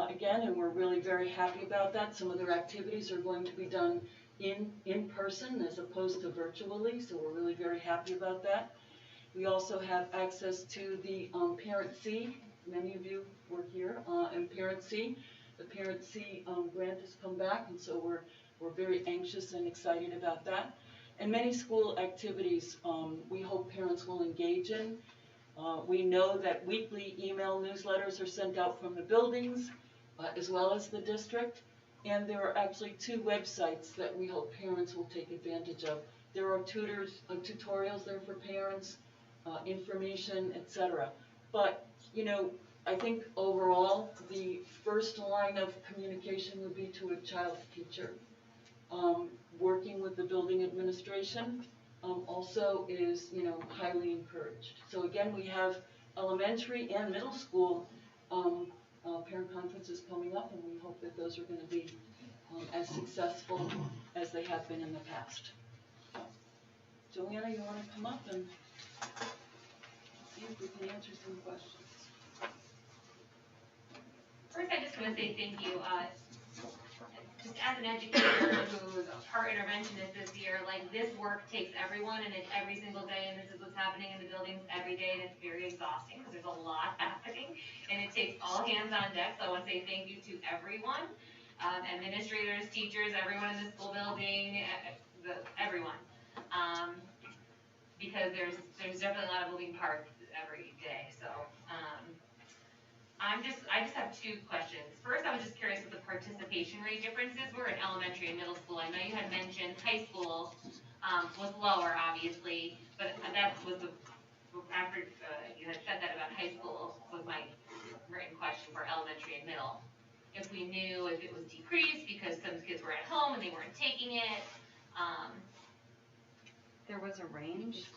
T: again, and we're really very happy about that. Some of their activities are going to be done in person as opposed to virtually, so we're really very happy about that. We also have access to the Parent C. Many of you were here in Parent C. The Parent C grant has come back, and so we're very anxious and excited about that. And many school activities we hope parents will engage in. We know that weekly email newsletters are sent out from the buildings as well as the district, and there are actually 2 websites that we hope parents will take advantage of. There are tutorials there for parents, information, etc. But, you know, I think overall the first line of communication would be to a child's teacher. Working with the building administration also is, you know, highly encouraged. So again, we have elementary and middle school parent conferences coming up, and we hope that those are going to be as successful as they have been in the past. Joanna, you want to come up and see if we can answer some questions?
L: First, I just want to say thank you. Just as an educator who's a part interventionist this year, like, this work takes everyone, and it's every single day, and this is what's happening in the buildings every day, and it's very exhausting because there's a lot happening, and it takes all hands on deck. So I want to say thank you to everyone, administrators, teachers, everyone in the school building, everyone, because there's definitely a lot of moving parts every day. So I just have 2 questions. First, I was just curious what the participation rate differences were in elementary and middle school. I know you had mentioned high school was lower, obviously, but that was after you had said that about high school was my written question for elementary and middle. If we knew if it was decreased because some kids were at home and they weren't taking it.
U: There was a range.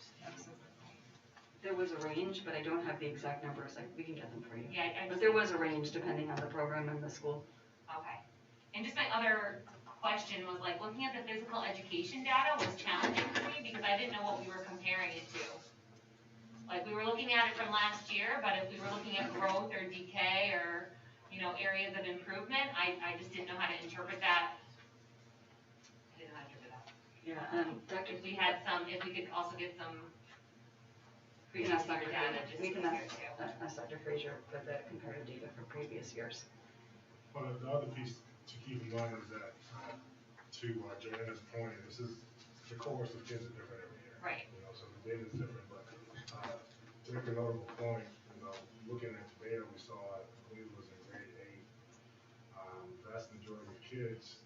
U: There was a range, but I don't have the exact numbers. We can get them for you.
L: Yeah,
U: but there was a range depending on the program and the school.
L: Okay. And just my other question was, like, looking at the physical education data was challenging for me because I didn't know what we were comparing it to. Like, we were looking at it from last year, but if we were looking at growth or decay or, you know, areas of improvement, I just didn't know how to interpret that. I didn't know how to interpret that.
U: Yeah,
L: if we could also get some
U: we can ask Dr.
L: data,
U: Fraser. We can ask Dr. Fraser for the comparative data for previous years.
O: Well, the other piece to keep in mind is that, to Joanna's point, this is the cohorts of kids are different every year.
L: Right.
O: You know, so the data is different, but to make a notable point, you know, looking at the data we saw, I believe it was in grade 8, vast majority of kids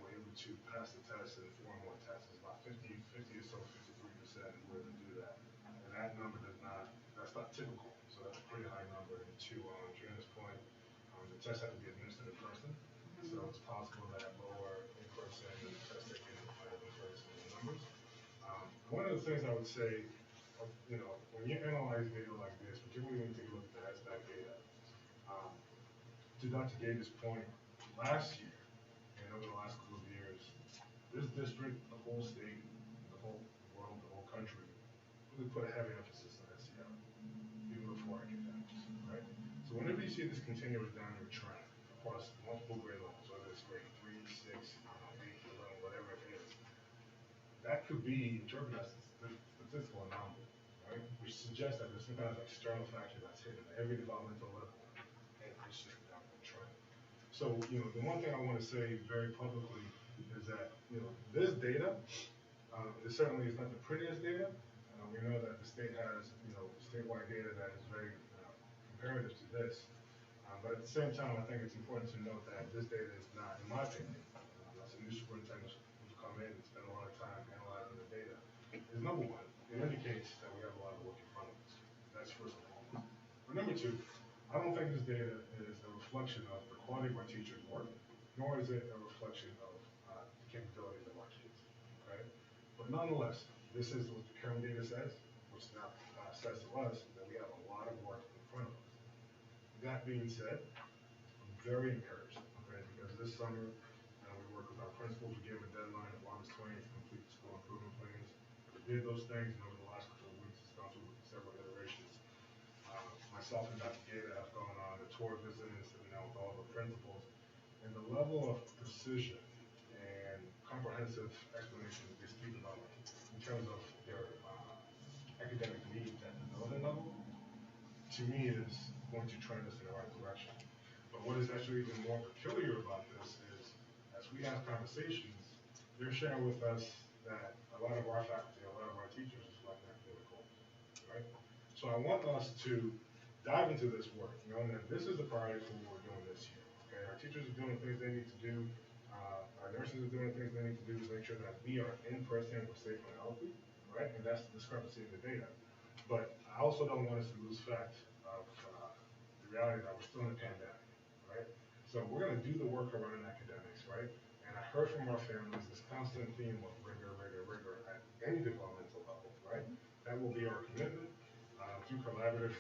O: were able to pass the test and 4 more tests. It's about 50 or so, 53% were able to do that. And that number that's not typical. So that's a pretty high number. And to Joanna's point, the test had to be administered in person. So it's possible that lower in-person and test taken might have influenced some of the numbers. One of the things I would say, when you analyze data like this, particularly when you take a look at the SBAC data, to Dr. Gage's point, last year, and over the last couple of years, this district, the whole state, the whole world, the whole country, really put a heavy emphasis on SEL, even before academics, right? So whenever you see this continuous downward trend across multiple grade levels, whether it's grade 3, 6, 8, 11, whatever it is, that could be interpreted as a statistical anomaly, right? Which suggests that there's some kind of external factor that's hidden at every developmental level, and it's just a downward trend. So, the one thing I want to say very publicly is that, this data, it certainly is not the prettiest data. We know that the state has, statewide data that is very comparative to this. But at the same time, I think it's important to note that this data is not, in my opinion, as a new superintendent who's come in and spent a lot of time analyzing the data, is number one, it indicates that we have a lot of work in front of us. That's first and foremost. But number two, I don't think this data is a reflection of the quality of our teachers' work, nor is it a reflection of the capabilities of our kids, right? But nonetheless, this is what the current data says, which now says to us that we have a lot of work in front of us. That being said, I'm very encouraged, okay, because this summer, we worked with our principals. We gave a deadline of August 20th to complete the school improvement plans. We did those things, and over the last couple of weeks, it's gone through several iterations. Myself and Dr. Gaeta have gone on a tour visit and sitting down with all the principals, and the level of precision and comprehensive explanation that they speak about in terms of their academic needs at the building level, to me is going to trend us in the right direction. But what is actually even more peculiar about this is, as we have conversations, they're sharing with us that a lot of our faculty, a lot of our teachers is like academic goals, right? So I want us to dive into this work, knowing that this is the priority for what we're doing this year. Okay, our teachers are doing things they need to do. Our nurses are doing things they need to do to make sure that we are in person, we're safe and healthy, right? And that's the discrepancy in the data. But I also don't want us to lose fact of the reality that we're still in a pandemic, right? So we're going to do the work around academics, right? And I heard from our families this constant theme of rigor at any developmental level, right? That will be our commitment through collaborative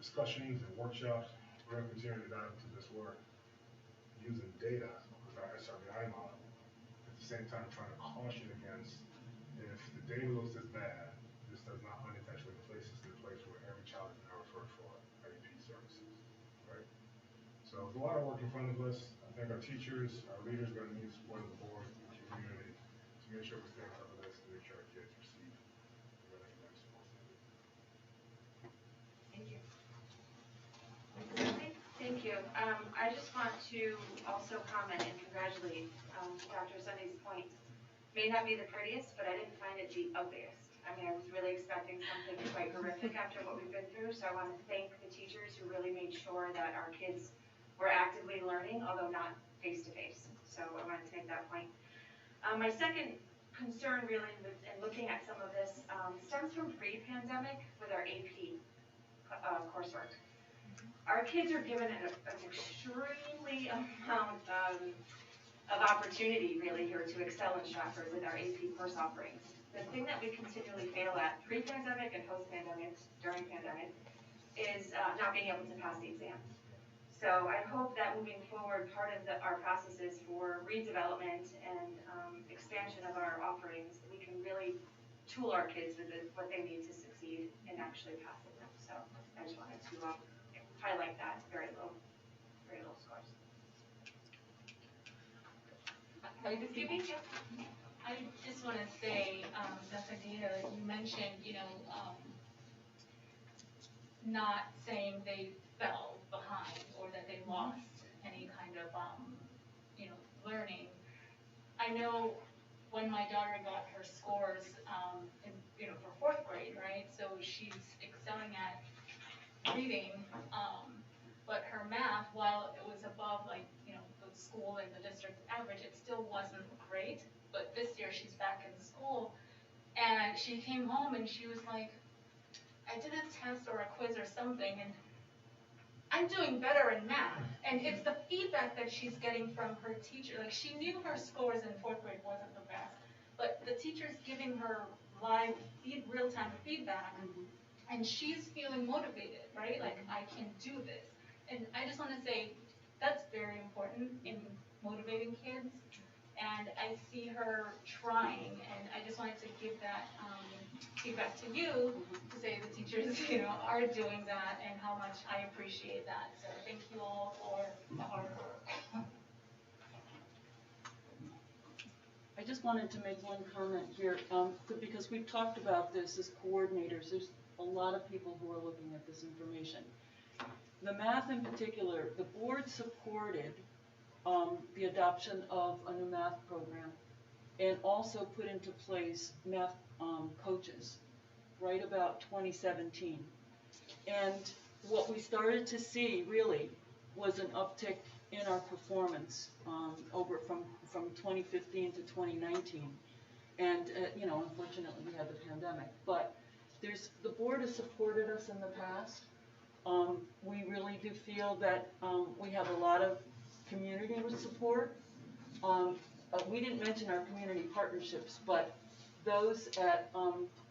O: discussions and workshops. We're going to continue to dive into this work using data with our SRBI model. At the same time, trying to caution against, if the data looks as bad, this does not unintentionally place us in a place where every child is now referred for IEP services, right? So there's a lot of work in front of us. I think our teachers, our leaders are going to need the support of the board and the community to make sure we stay on top of this and make sure our kids receive the academic support they need.
F: Thank you. Thank you. I just want to also comment and congratulate Dr. Sunday's point. May not be the prettiest, but I didn't find it the ugliest. I mean, I was really expecting something quite horrific after what we've been through, so I want to thank the teachers who really made sure that our kids were actively learning, although not face-to-face. So I wanted to make that point. My second concern really in looking at some of this stems from pre-pandemic with our AP coursework. Our kids are given an extremely amount of opportunity really here to excel in Stratford with our AP course offerings. The thing that we continually fail at pre-pandemic and post-pandemic, during pandemic, is not being able to pass the exam. So I hope that moving forward, part of our processes for redevelopment and expansion of our offerings, we can really tool our kids with what they need to succeed in actually passing them. So I just wanted to highlight that very low scores.
I: I just want to say, Dr. Gaeta, you mentioned, not saying they fell behind or that they lost any kind of, learning. I know when my daughter got her scores, for fourth grade, right? So she's excelling at reading, but her math, while it was above, the the school and the district average, it still wasn't great. But this year she's back in school, and she came home and she was like, I did a test or a quiz or something, and I'm doing better in math. And it's the feedback that she's getting from her teacher. Like, she knew her scores in 4th grade wasn't the best, but the teacher's giving her live, real-time feedback, and she's feeling motivated, right? Like, I can do this. And I just want to say, that's very important in motivating kids. And I see her trying, and I just wanted to give that feedback to you to say the teachers, are doing that and how much I appreciate that. So thank you all for the hard work.
T: I just wanted to make one comment here, because we've talked about this as coordinators. There's a lot of people who are looking at this information. The math in particular, the board supported the adoption of a new math program and also put into place math coaches right about 2017. And what we started to see really was an uptick in our performance over from 2015 to 2019. And unfortunately we had the pandemic, but the board has supported us in the past. We really do feel that we have a lot of community with support. We didn't mention our community partnerships, but those at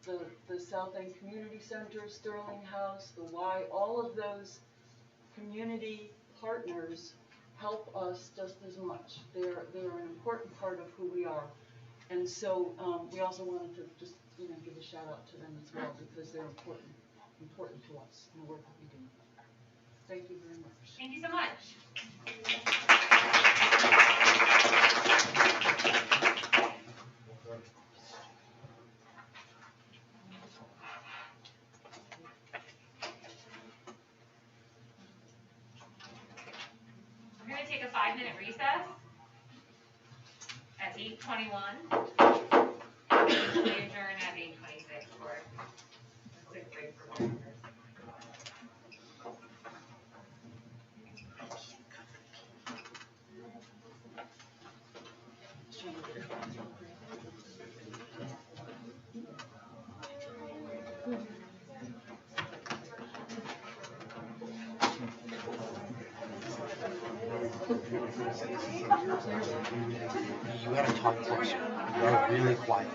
T: the South End Community Center, Sterling House, the Y, all of those community partners help us just as much. They're an important part of who we are. And so we also wanted to just give a shout out to them as well, because they're important to us in the work that we do. Thank you very much.
L: Thank you so much. We're going to take a 5-minute recess at 8:21. We adjourn at 8:26 for 6th grade performers.
G: You gotta talk closer. You are really quiet.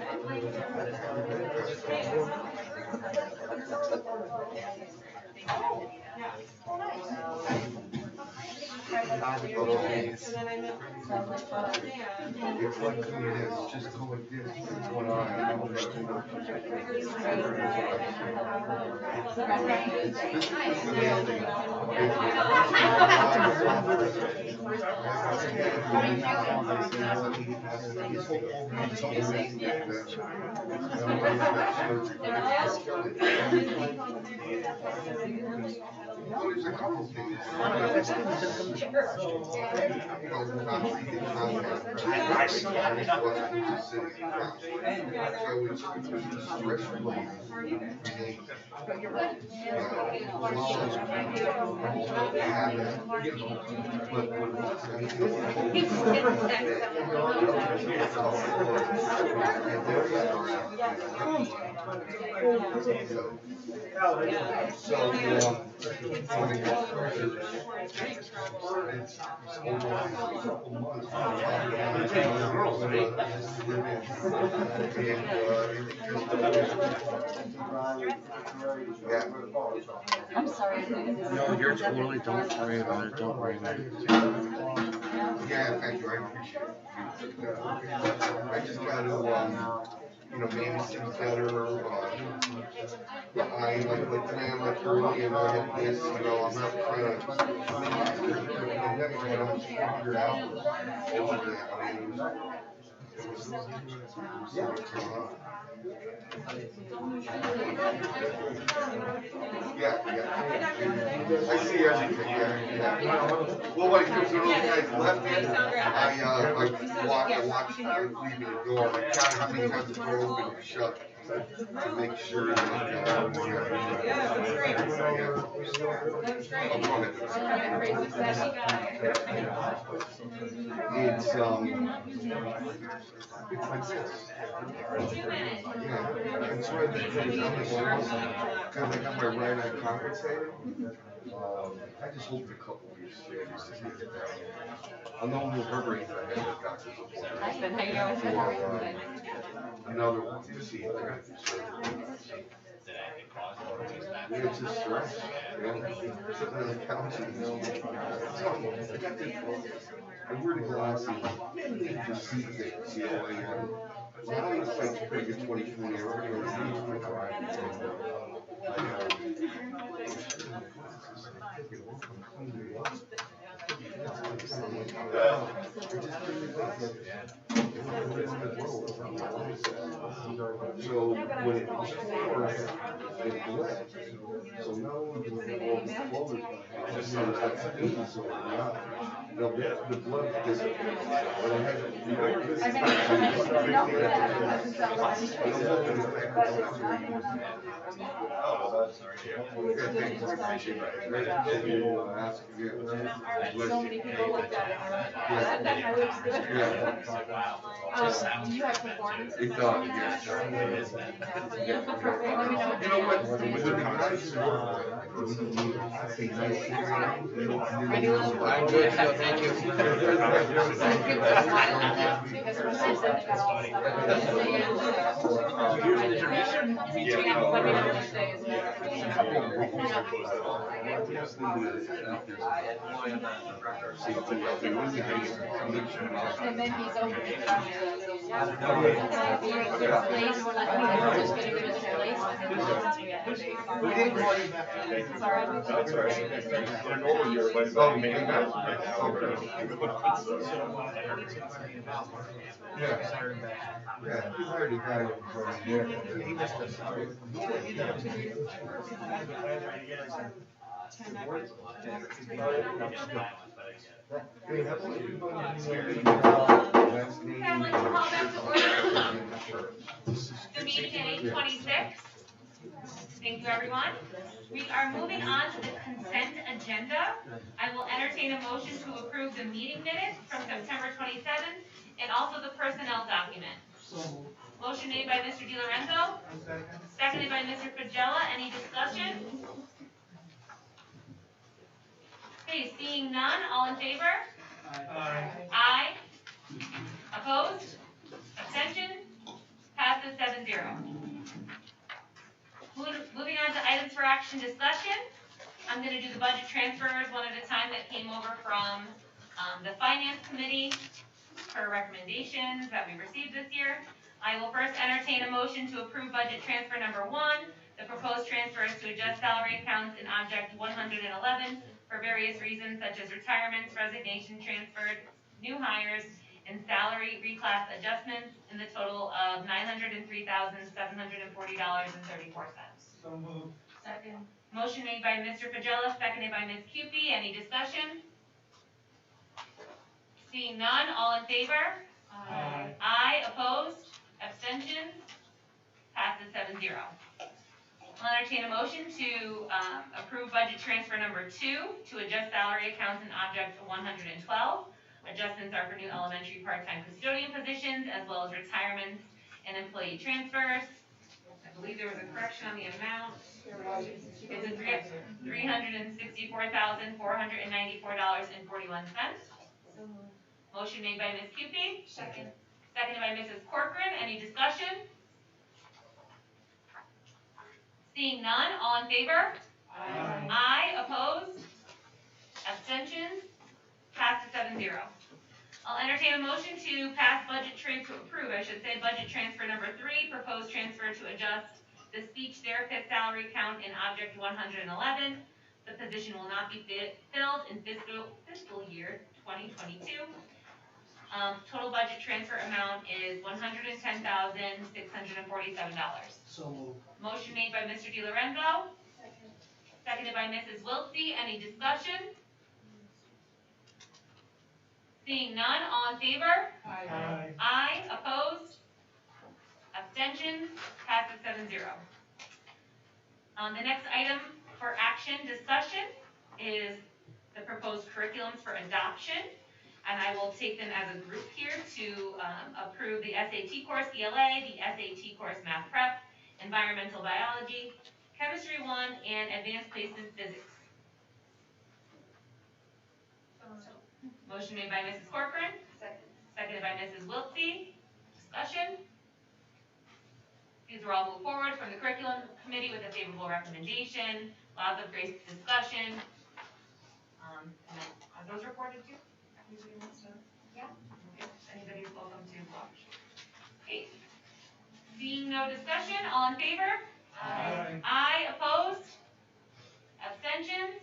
D: It's like doing this, just go like this, what's going on, I don't understand. There's a couple things.
U: I'm sorry.
G: No, you're totally, don't worry about it, don't worry about it.
D: Yeah, thank you, I appreciate it. I just gotta, manage things better, I like plan like early and I have this, I'm not trying to, pandemic, I don't figure it out over that, it was yeah, I see everything, yeah. Well, when you guys left me, I watched you leave me the door, I counted how many times the door opened and shut to make sure that,
M: great. That was great.
D: I'm on it.
M: Crazy flashy guy.
D: It's like this.
M: 2 minutes.
D: Yeah, and so I think because I got my right eye compensated, I just hope in a couple of years, just to get it down. I'll know who her brains I have at doctor's appointment.
M: I've been hanging out with
D: Another one, you see, I got this. It's just stress, sitting on the couch and I got this, I wear the glasses to see things, and a lot of the sites pretty good 20/20 or so when it was forced, it bled. So now when it was closed, just so it's like skin, so now the blood disappears. But I had to,
M: So many people looked at it. That looks good. Do you have performance?
D: It does, yes. You know what, with the guys, I say nice things.
G: I'm good, so thank you.
M: And then he's over.
D: We didn't call you back.
M: Sorry.
D: That's all right. In a normal year, but it's not maybe not. Yeah. Yeah, he's already got it from there. He missed us.
L: The meeting at 8:26. Thank you, everyone. We are moving on to the consent agenda. I will entertain a motion to approve the meeting minutes from September 27th and also the personnel document. Motion made by Mr. Di Lorenzo, seconded by Mr. Pagella. Any discussion? Okay, seeing none, all in favor? Aye. Opposed? Abstention? Passes 7-0. Moving on to items for action discussion. I'm going to do the budget transfers one at a time that came over from the Finance Committee for recommendations that we received this year. I will first entertain a motion to approve budget transfer number 1. The proposed transfer is to adjust salary accounts in object 111 for various reasons such as retirements, resignation transferred, new hires, and salary reclass adjustments in the total of $903,740.34.
H: So moved.
M: Second.
L: Motion made by Mr. Pagella, seconded by Ms. Cupie. Any discussion? Seeing none, all in favor?
H: Aye.
L: Aye. Opposed? Abstentions? Passes 7-0. I'll entertain a motion to approve budget transfer number 2 to adjust salary accounts in object 112. Adjustments are for new elementary part-time custodian positions, as well as retirements and employee transfers. I believe there was a correction on the amount. It's $364,494.41. Motion made by Ms. Cupie.
M: Second.
L: Seconded by Mrs. Corcoran. Any discussion? Seeing none, all in favor?
H: Aye.
L: Aye. Opposed? Abstentions? Passes 7-0. I'll entertain a motion to pass budget transfer, budget transfer number 3, proposed transfer to adjust the speech therapist salary count in object 111. The position will not be filled in fiscal year 2022. Total budget transfer amount is $110,647.
G: So moved.
L: Motion made by Mr. Di Lorenzo. Seconded by Mrs. Wiltsey. Any discussion? Seeing none, all in favor?
H: Aye.
L: Aye. Opposed? Abstentions? Passes 7-0. The next item is the proposed curriculums for adoption. And I will take them as a group here to approve the SAT course ELA, the SAT course Math Prep, Environmental Biology, Chemistry 1, and Advanced Placement Physics. Motion made by Mrs. Corcoran. Seconded by Mrs. Wiltsey. Discussion. These were all moved forward from the curriculum committee with a favorable recommendation. Lots of great discussion. And then, are those recorded too? Anybody wants to?
C: Yeah.
L: Okay. Anybody's welcome to watch. Okay. Seeing no discussion, all in favor?
H: Aye.
L: Aye, opposed? Abstentions?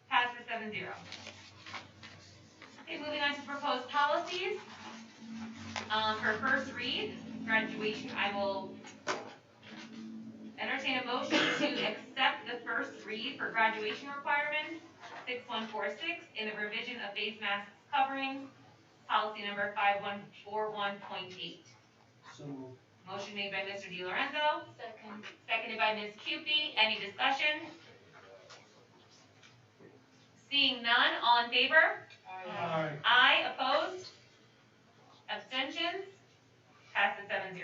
L: Passes 7-0. Okay, moving on to proposed policies. For first read, graduation, I will entertain a motion to accept the first read for graduation requirements, 6146, in the revision of face masks coverings, policy number 5141.8.
B: So moved.
L: Motion made by Mr. DiLorenzo.
I: Second.
L: Seconded by Ms. Cupie. Any discussion? Seeing none, all in favor?
H: Aye.
L: Aye, opposed? Abstentions? Passes 7-0.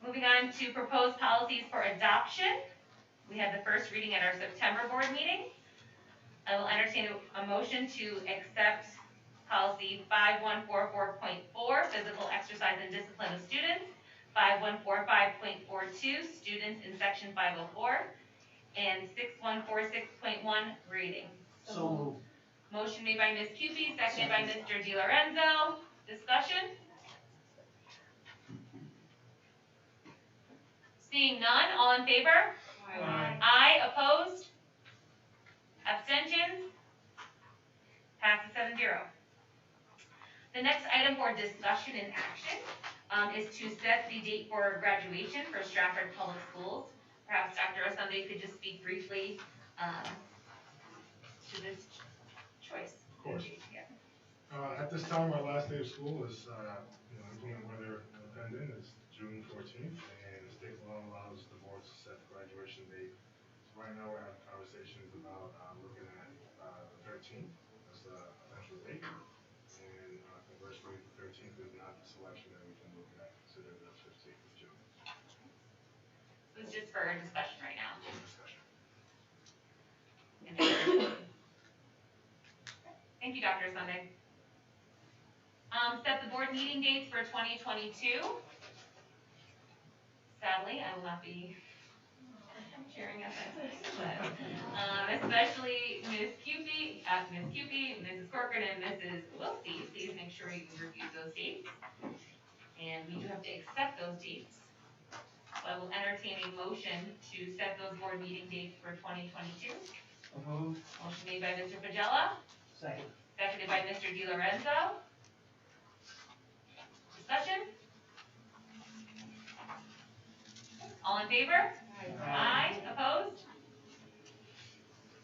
L: Moving on to proposed policies for adoption. We had the first reading at our September board meeting. I will entertain a motion to accept policy 5144.4, physical exercise and discipline of students, 5145.42, students in section 504, and 6146.1, grading.
B: So moved.
L: Motion made by Ms. Cupie, seconded by Mr. DiLorenzo. Discussion? Seeing none, all in favor?
H: Aye.
L: Aye, opposed? Abstentions? Passes 7-0. The next item for discussion and action is to set the date for graduation for Stratford Public Schools. Perhaps Dr. Osunde could just speak briefly to this choice.
O: Of course.
L: Yeah.
O: At this time, our last day of school is, inclement weather dependent, is June 14th, and the state law allows the board to set the graduation date. So right now, we're having conversations about looking at the 13th as a potential date, and conversely, the 13th is not the selection that we can look at, consider the 15th of June.
L: So it's just for discussion right now.
O: Discussion.
L: Thank you, Dr. Sunday. Set the board meeting dates for 2022. Sadly, I will not be chairing at that time, but especially Ms. Cupie, Mrs. Corcoran, and Mrs. Wiltsey. Please make sure you review those dates. And we do have to accept those dates. So I will entertain a motion to set those board meeting dates for 2022.
B: Moved.
L: Motion made by Mr. Pagella,
B: Second.
L: seconded by Mr. DiLorenzo. Discussion? All in favor? Aye. Opposed?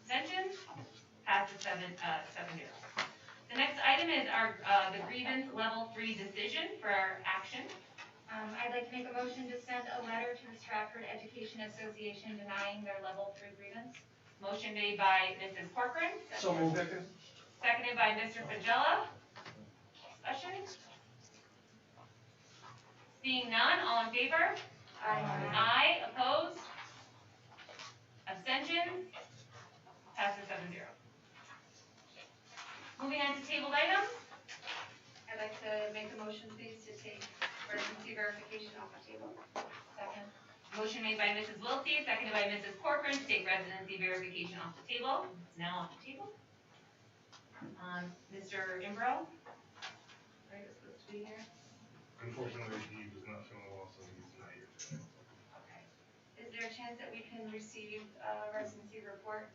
L: Abstentions? Passes 7-0. The next item is our the grievance level 3 decision for our action.
C: I'd like to make a motion to send a letter to the Stratford Education Association denying their level 3 grievance.
L: Motion made by Mrs. Corcoran.
B: So moved.
L: Seconded by Mr. Pagella. Discussion? Seeing none, all in favor? Aye. Opposed? Abstentions? Passes 7-0. Moving on to tabled items.
F: I'd like to make a motion, please, to take residency verification off the table.
L: Second. Motion made by Mrs. Wiltsey, seconded by Mrs. Corcoran to take residency verification off the table. It's now off the table. Mr. Imbro? Are you supposed to be here?
O: Unfortunately, he was not feeling well, so he's not here today.
L: Okay.
F: Is there a chance that we can receive a residency report?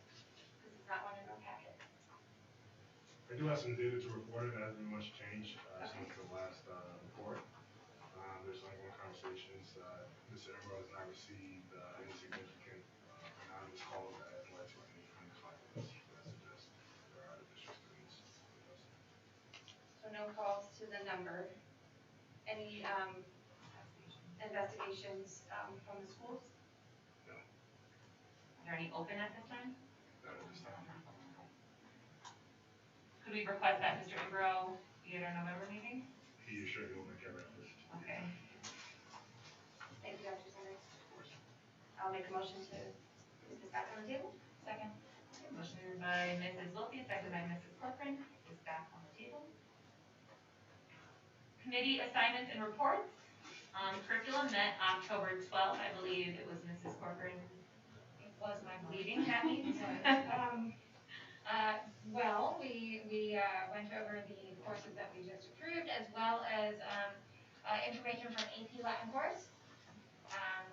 F: This is not one in our packet.
O: I do have some data to report. It hasn't been much change since the last report. There's ongoing conversations. Mr. Emerald has not received any significant anonymous calls that have led to any findings that suggest there are district students with us.
F: So no calls to the number. Any investigations from the schools?
O: No.
L: Are there any open at this time?
O: that at this time.
L: Could we request that Mr. Imbro be at our November meeting?
O: He assured me we'll make every effort.
L: Okay.
M: Thank you, Dr. Sanders. I'll make a motion to put this back on the table.
L: Second. Motion by Mrs. Wilkie, seconded by Mrs. Corcoran, is back on the table. Committee assignments and reports. Curriculum met October 12th, I believe it was Mrs. Corcoran. It was my leading that meeting.
C: Well, we went over the courses that we just approved, as well as information from AP Latin course,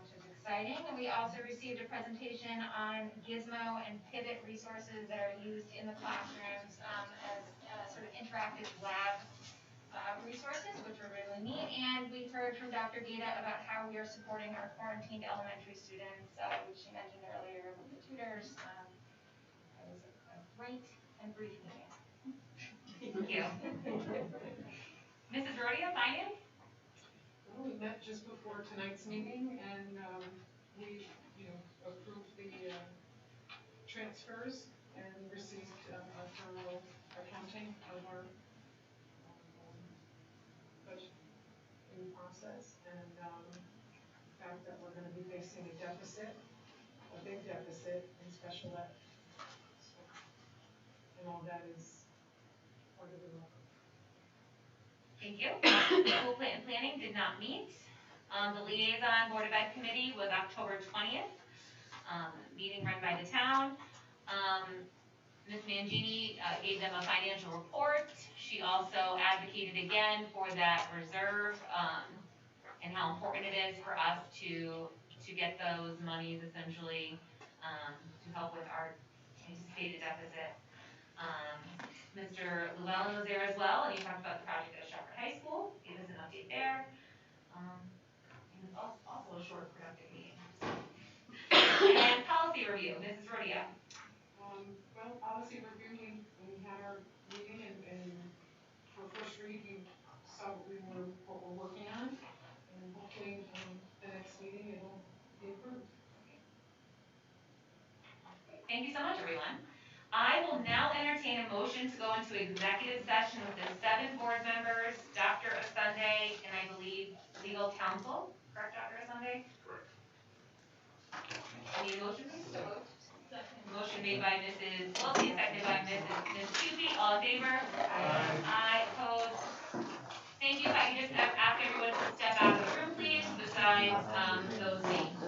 C: which is exciting. And we also received a presentation on Gizmo and Pivot resources that are used in the classrooms as sort of interactive lab resources, which were really neat. And we heard from Dr. Gata about how we are supporting our quarantined elementary students, which she mentioned earlier with the tutors. It was a great and brief meeting.
L: Thank you. Mrs. Rodia, Finance?
A: Well, we met just before tonight's meeting and, we, approved the, transfers and received, a thorough accounting of our, budget in process and, the fact that we're gonna be facing a deficit, a big deficit in special ed. And all that is part of the record.
L: Thank you. School planning did not meet. The liaison Board of Ed committee was October 20th. Meeting run by the town. Ms. Mangini gave them a financial report. She also advocated again for that reserve and how important it is for us to get those monies essentially to help with our anticipated deficit. Mr. Llewellyn was there as well, and he talked about the project at Stratford High School, gave us an update there. It was also a short, productive meeting. And policy review, Mrs. Rodia.
A: Well, policy review, we had our meeting and for first read, you saw what we're working on, and hopefully, the next meeting it'll be approved.
L: Thank you so much, everyone. I will now entertain a motion to go into executive session with the 7 board members, Dr. Asunde, and I believe legal counsel. Correct, Dr. Asunde?
O: Correct.
L: Any motion? So moved. Motion made by Mrs. Wilkie, seconded by Ms. Cupie. All in favor? Aye. Opposed? Thank you. If I could just ask everyone to step out of the room, please, besides those names.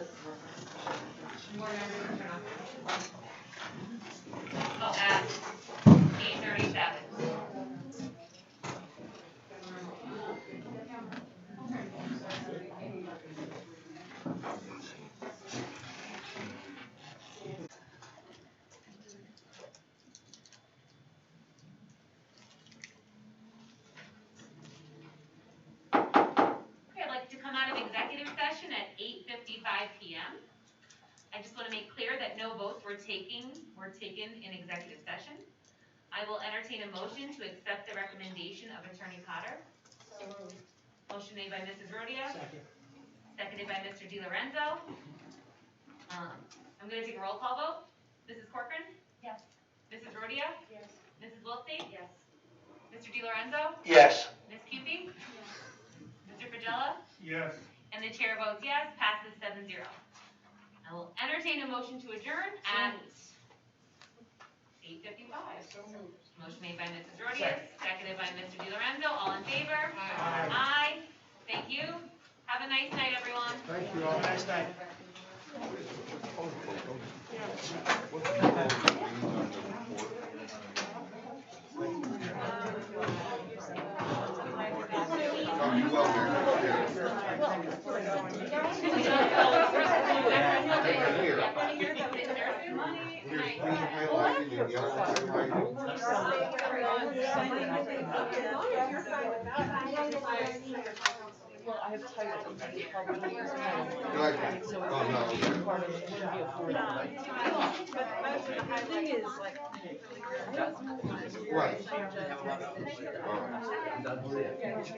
L: Board members, turn off. Oh, at 8:37. Okay, I'd like to come out of executive session at 8:55 p.m. I just want to make clear that no votes were taken in executive session. I will entertain a motion to accept the recommendation of Attorney Potter. Motion made by Mrs. Rodia. Seconded by Mr. DiLorenzo. I'm going to take a roll call vote. Mrs. Corcoran?
C: Yes.
L: Mrs. Rodia?
A: Yes.
L: Mrs. Wiltsey?
F: Yes.
L: Mr. DiLorenzo?
B: Yes.
L: Ms. Cupie? Mr. Fragella?
H: Yes.
L: And the chair votes yes, passes 7-0. I will entertain a motion to adjourn at 8:55.
A: So moved.
L: Motion made by Mrs. Rodia, seconded by Mr. DiLorenzo. All in favor? Aye. Thank you. Have a nice night, everyone.
D: Thank you all.
B: Have a nice night.
D: You well, Here's green highlighted and yellow
T: Well, I have title.
D: highlighted.
T: So
D: Oh, no.
T: it's part of it, would be a four. But the thing is, like.
D: Right. All right.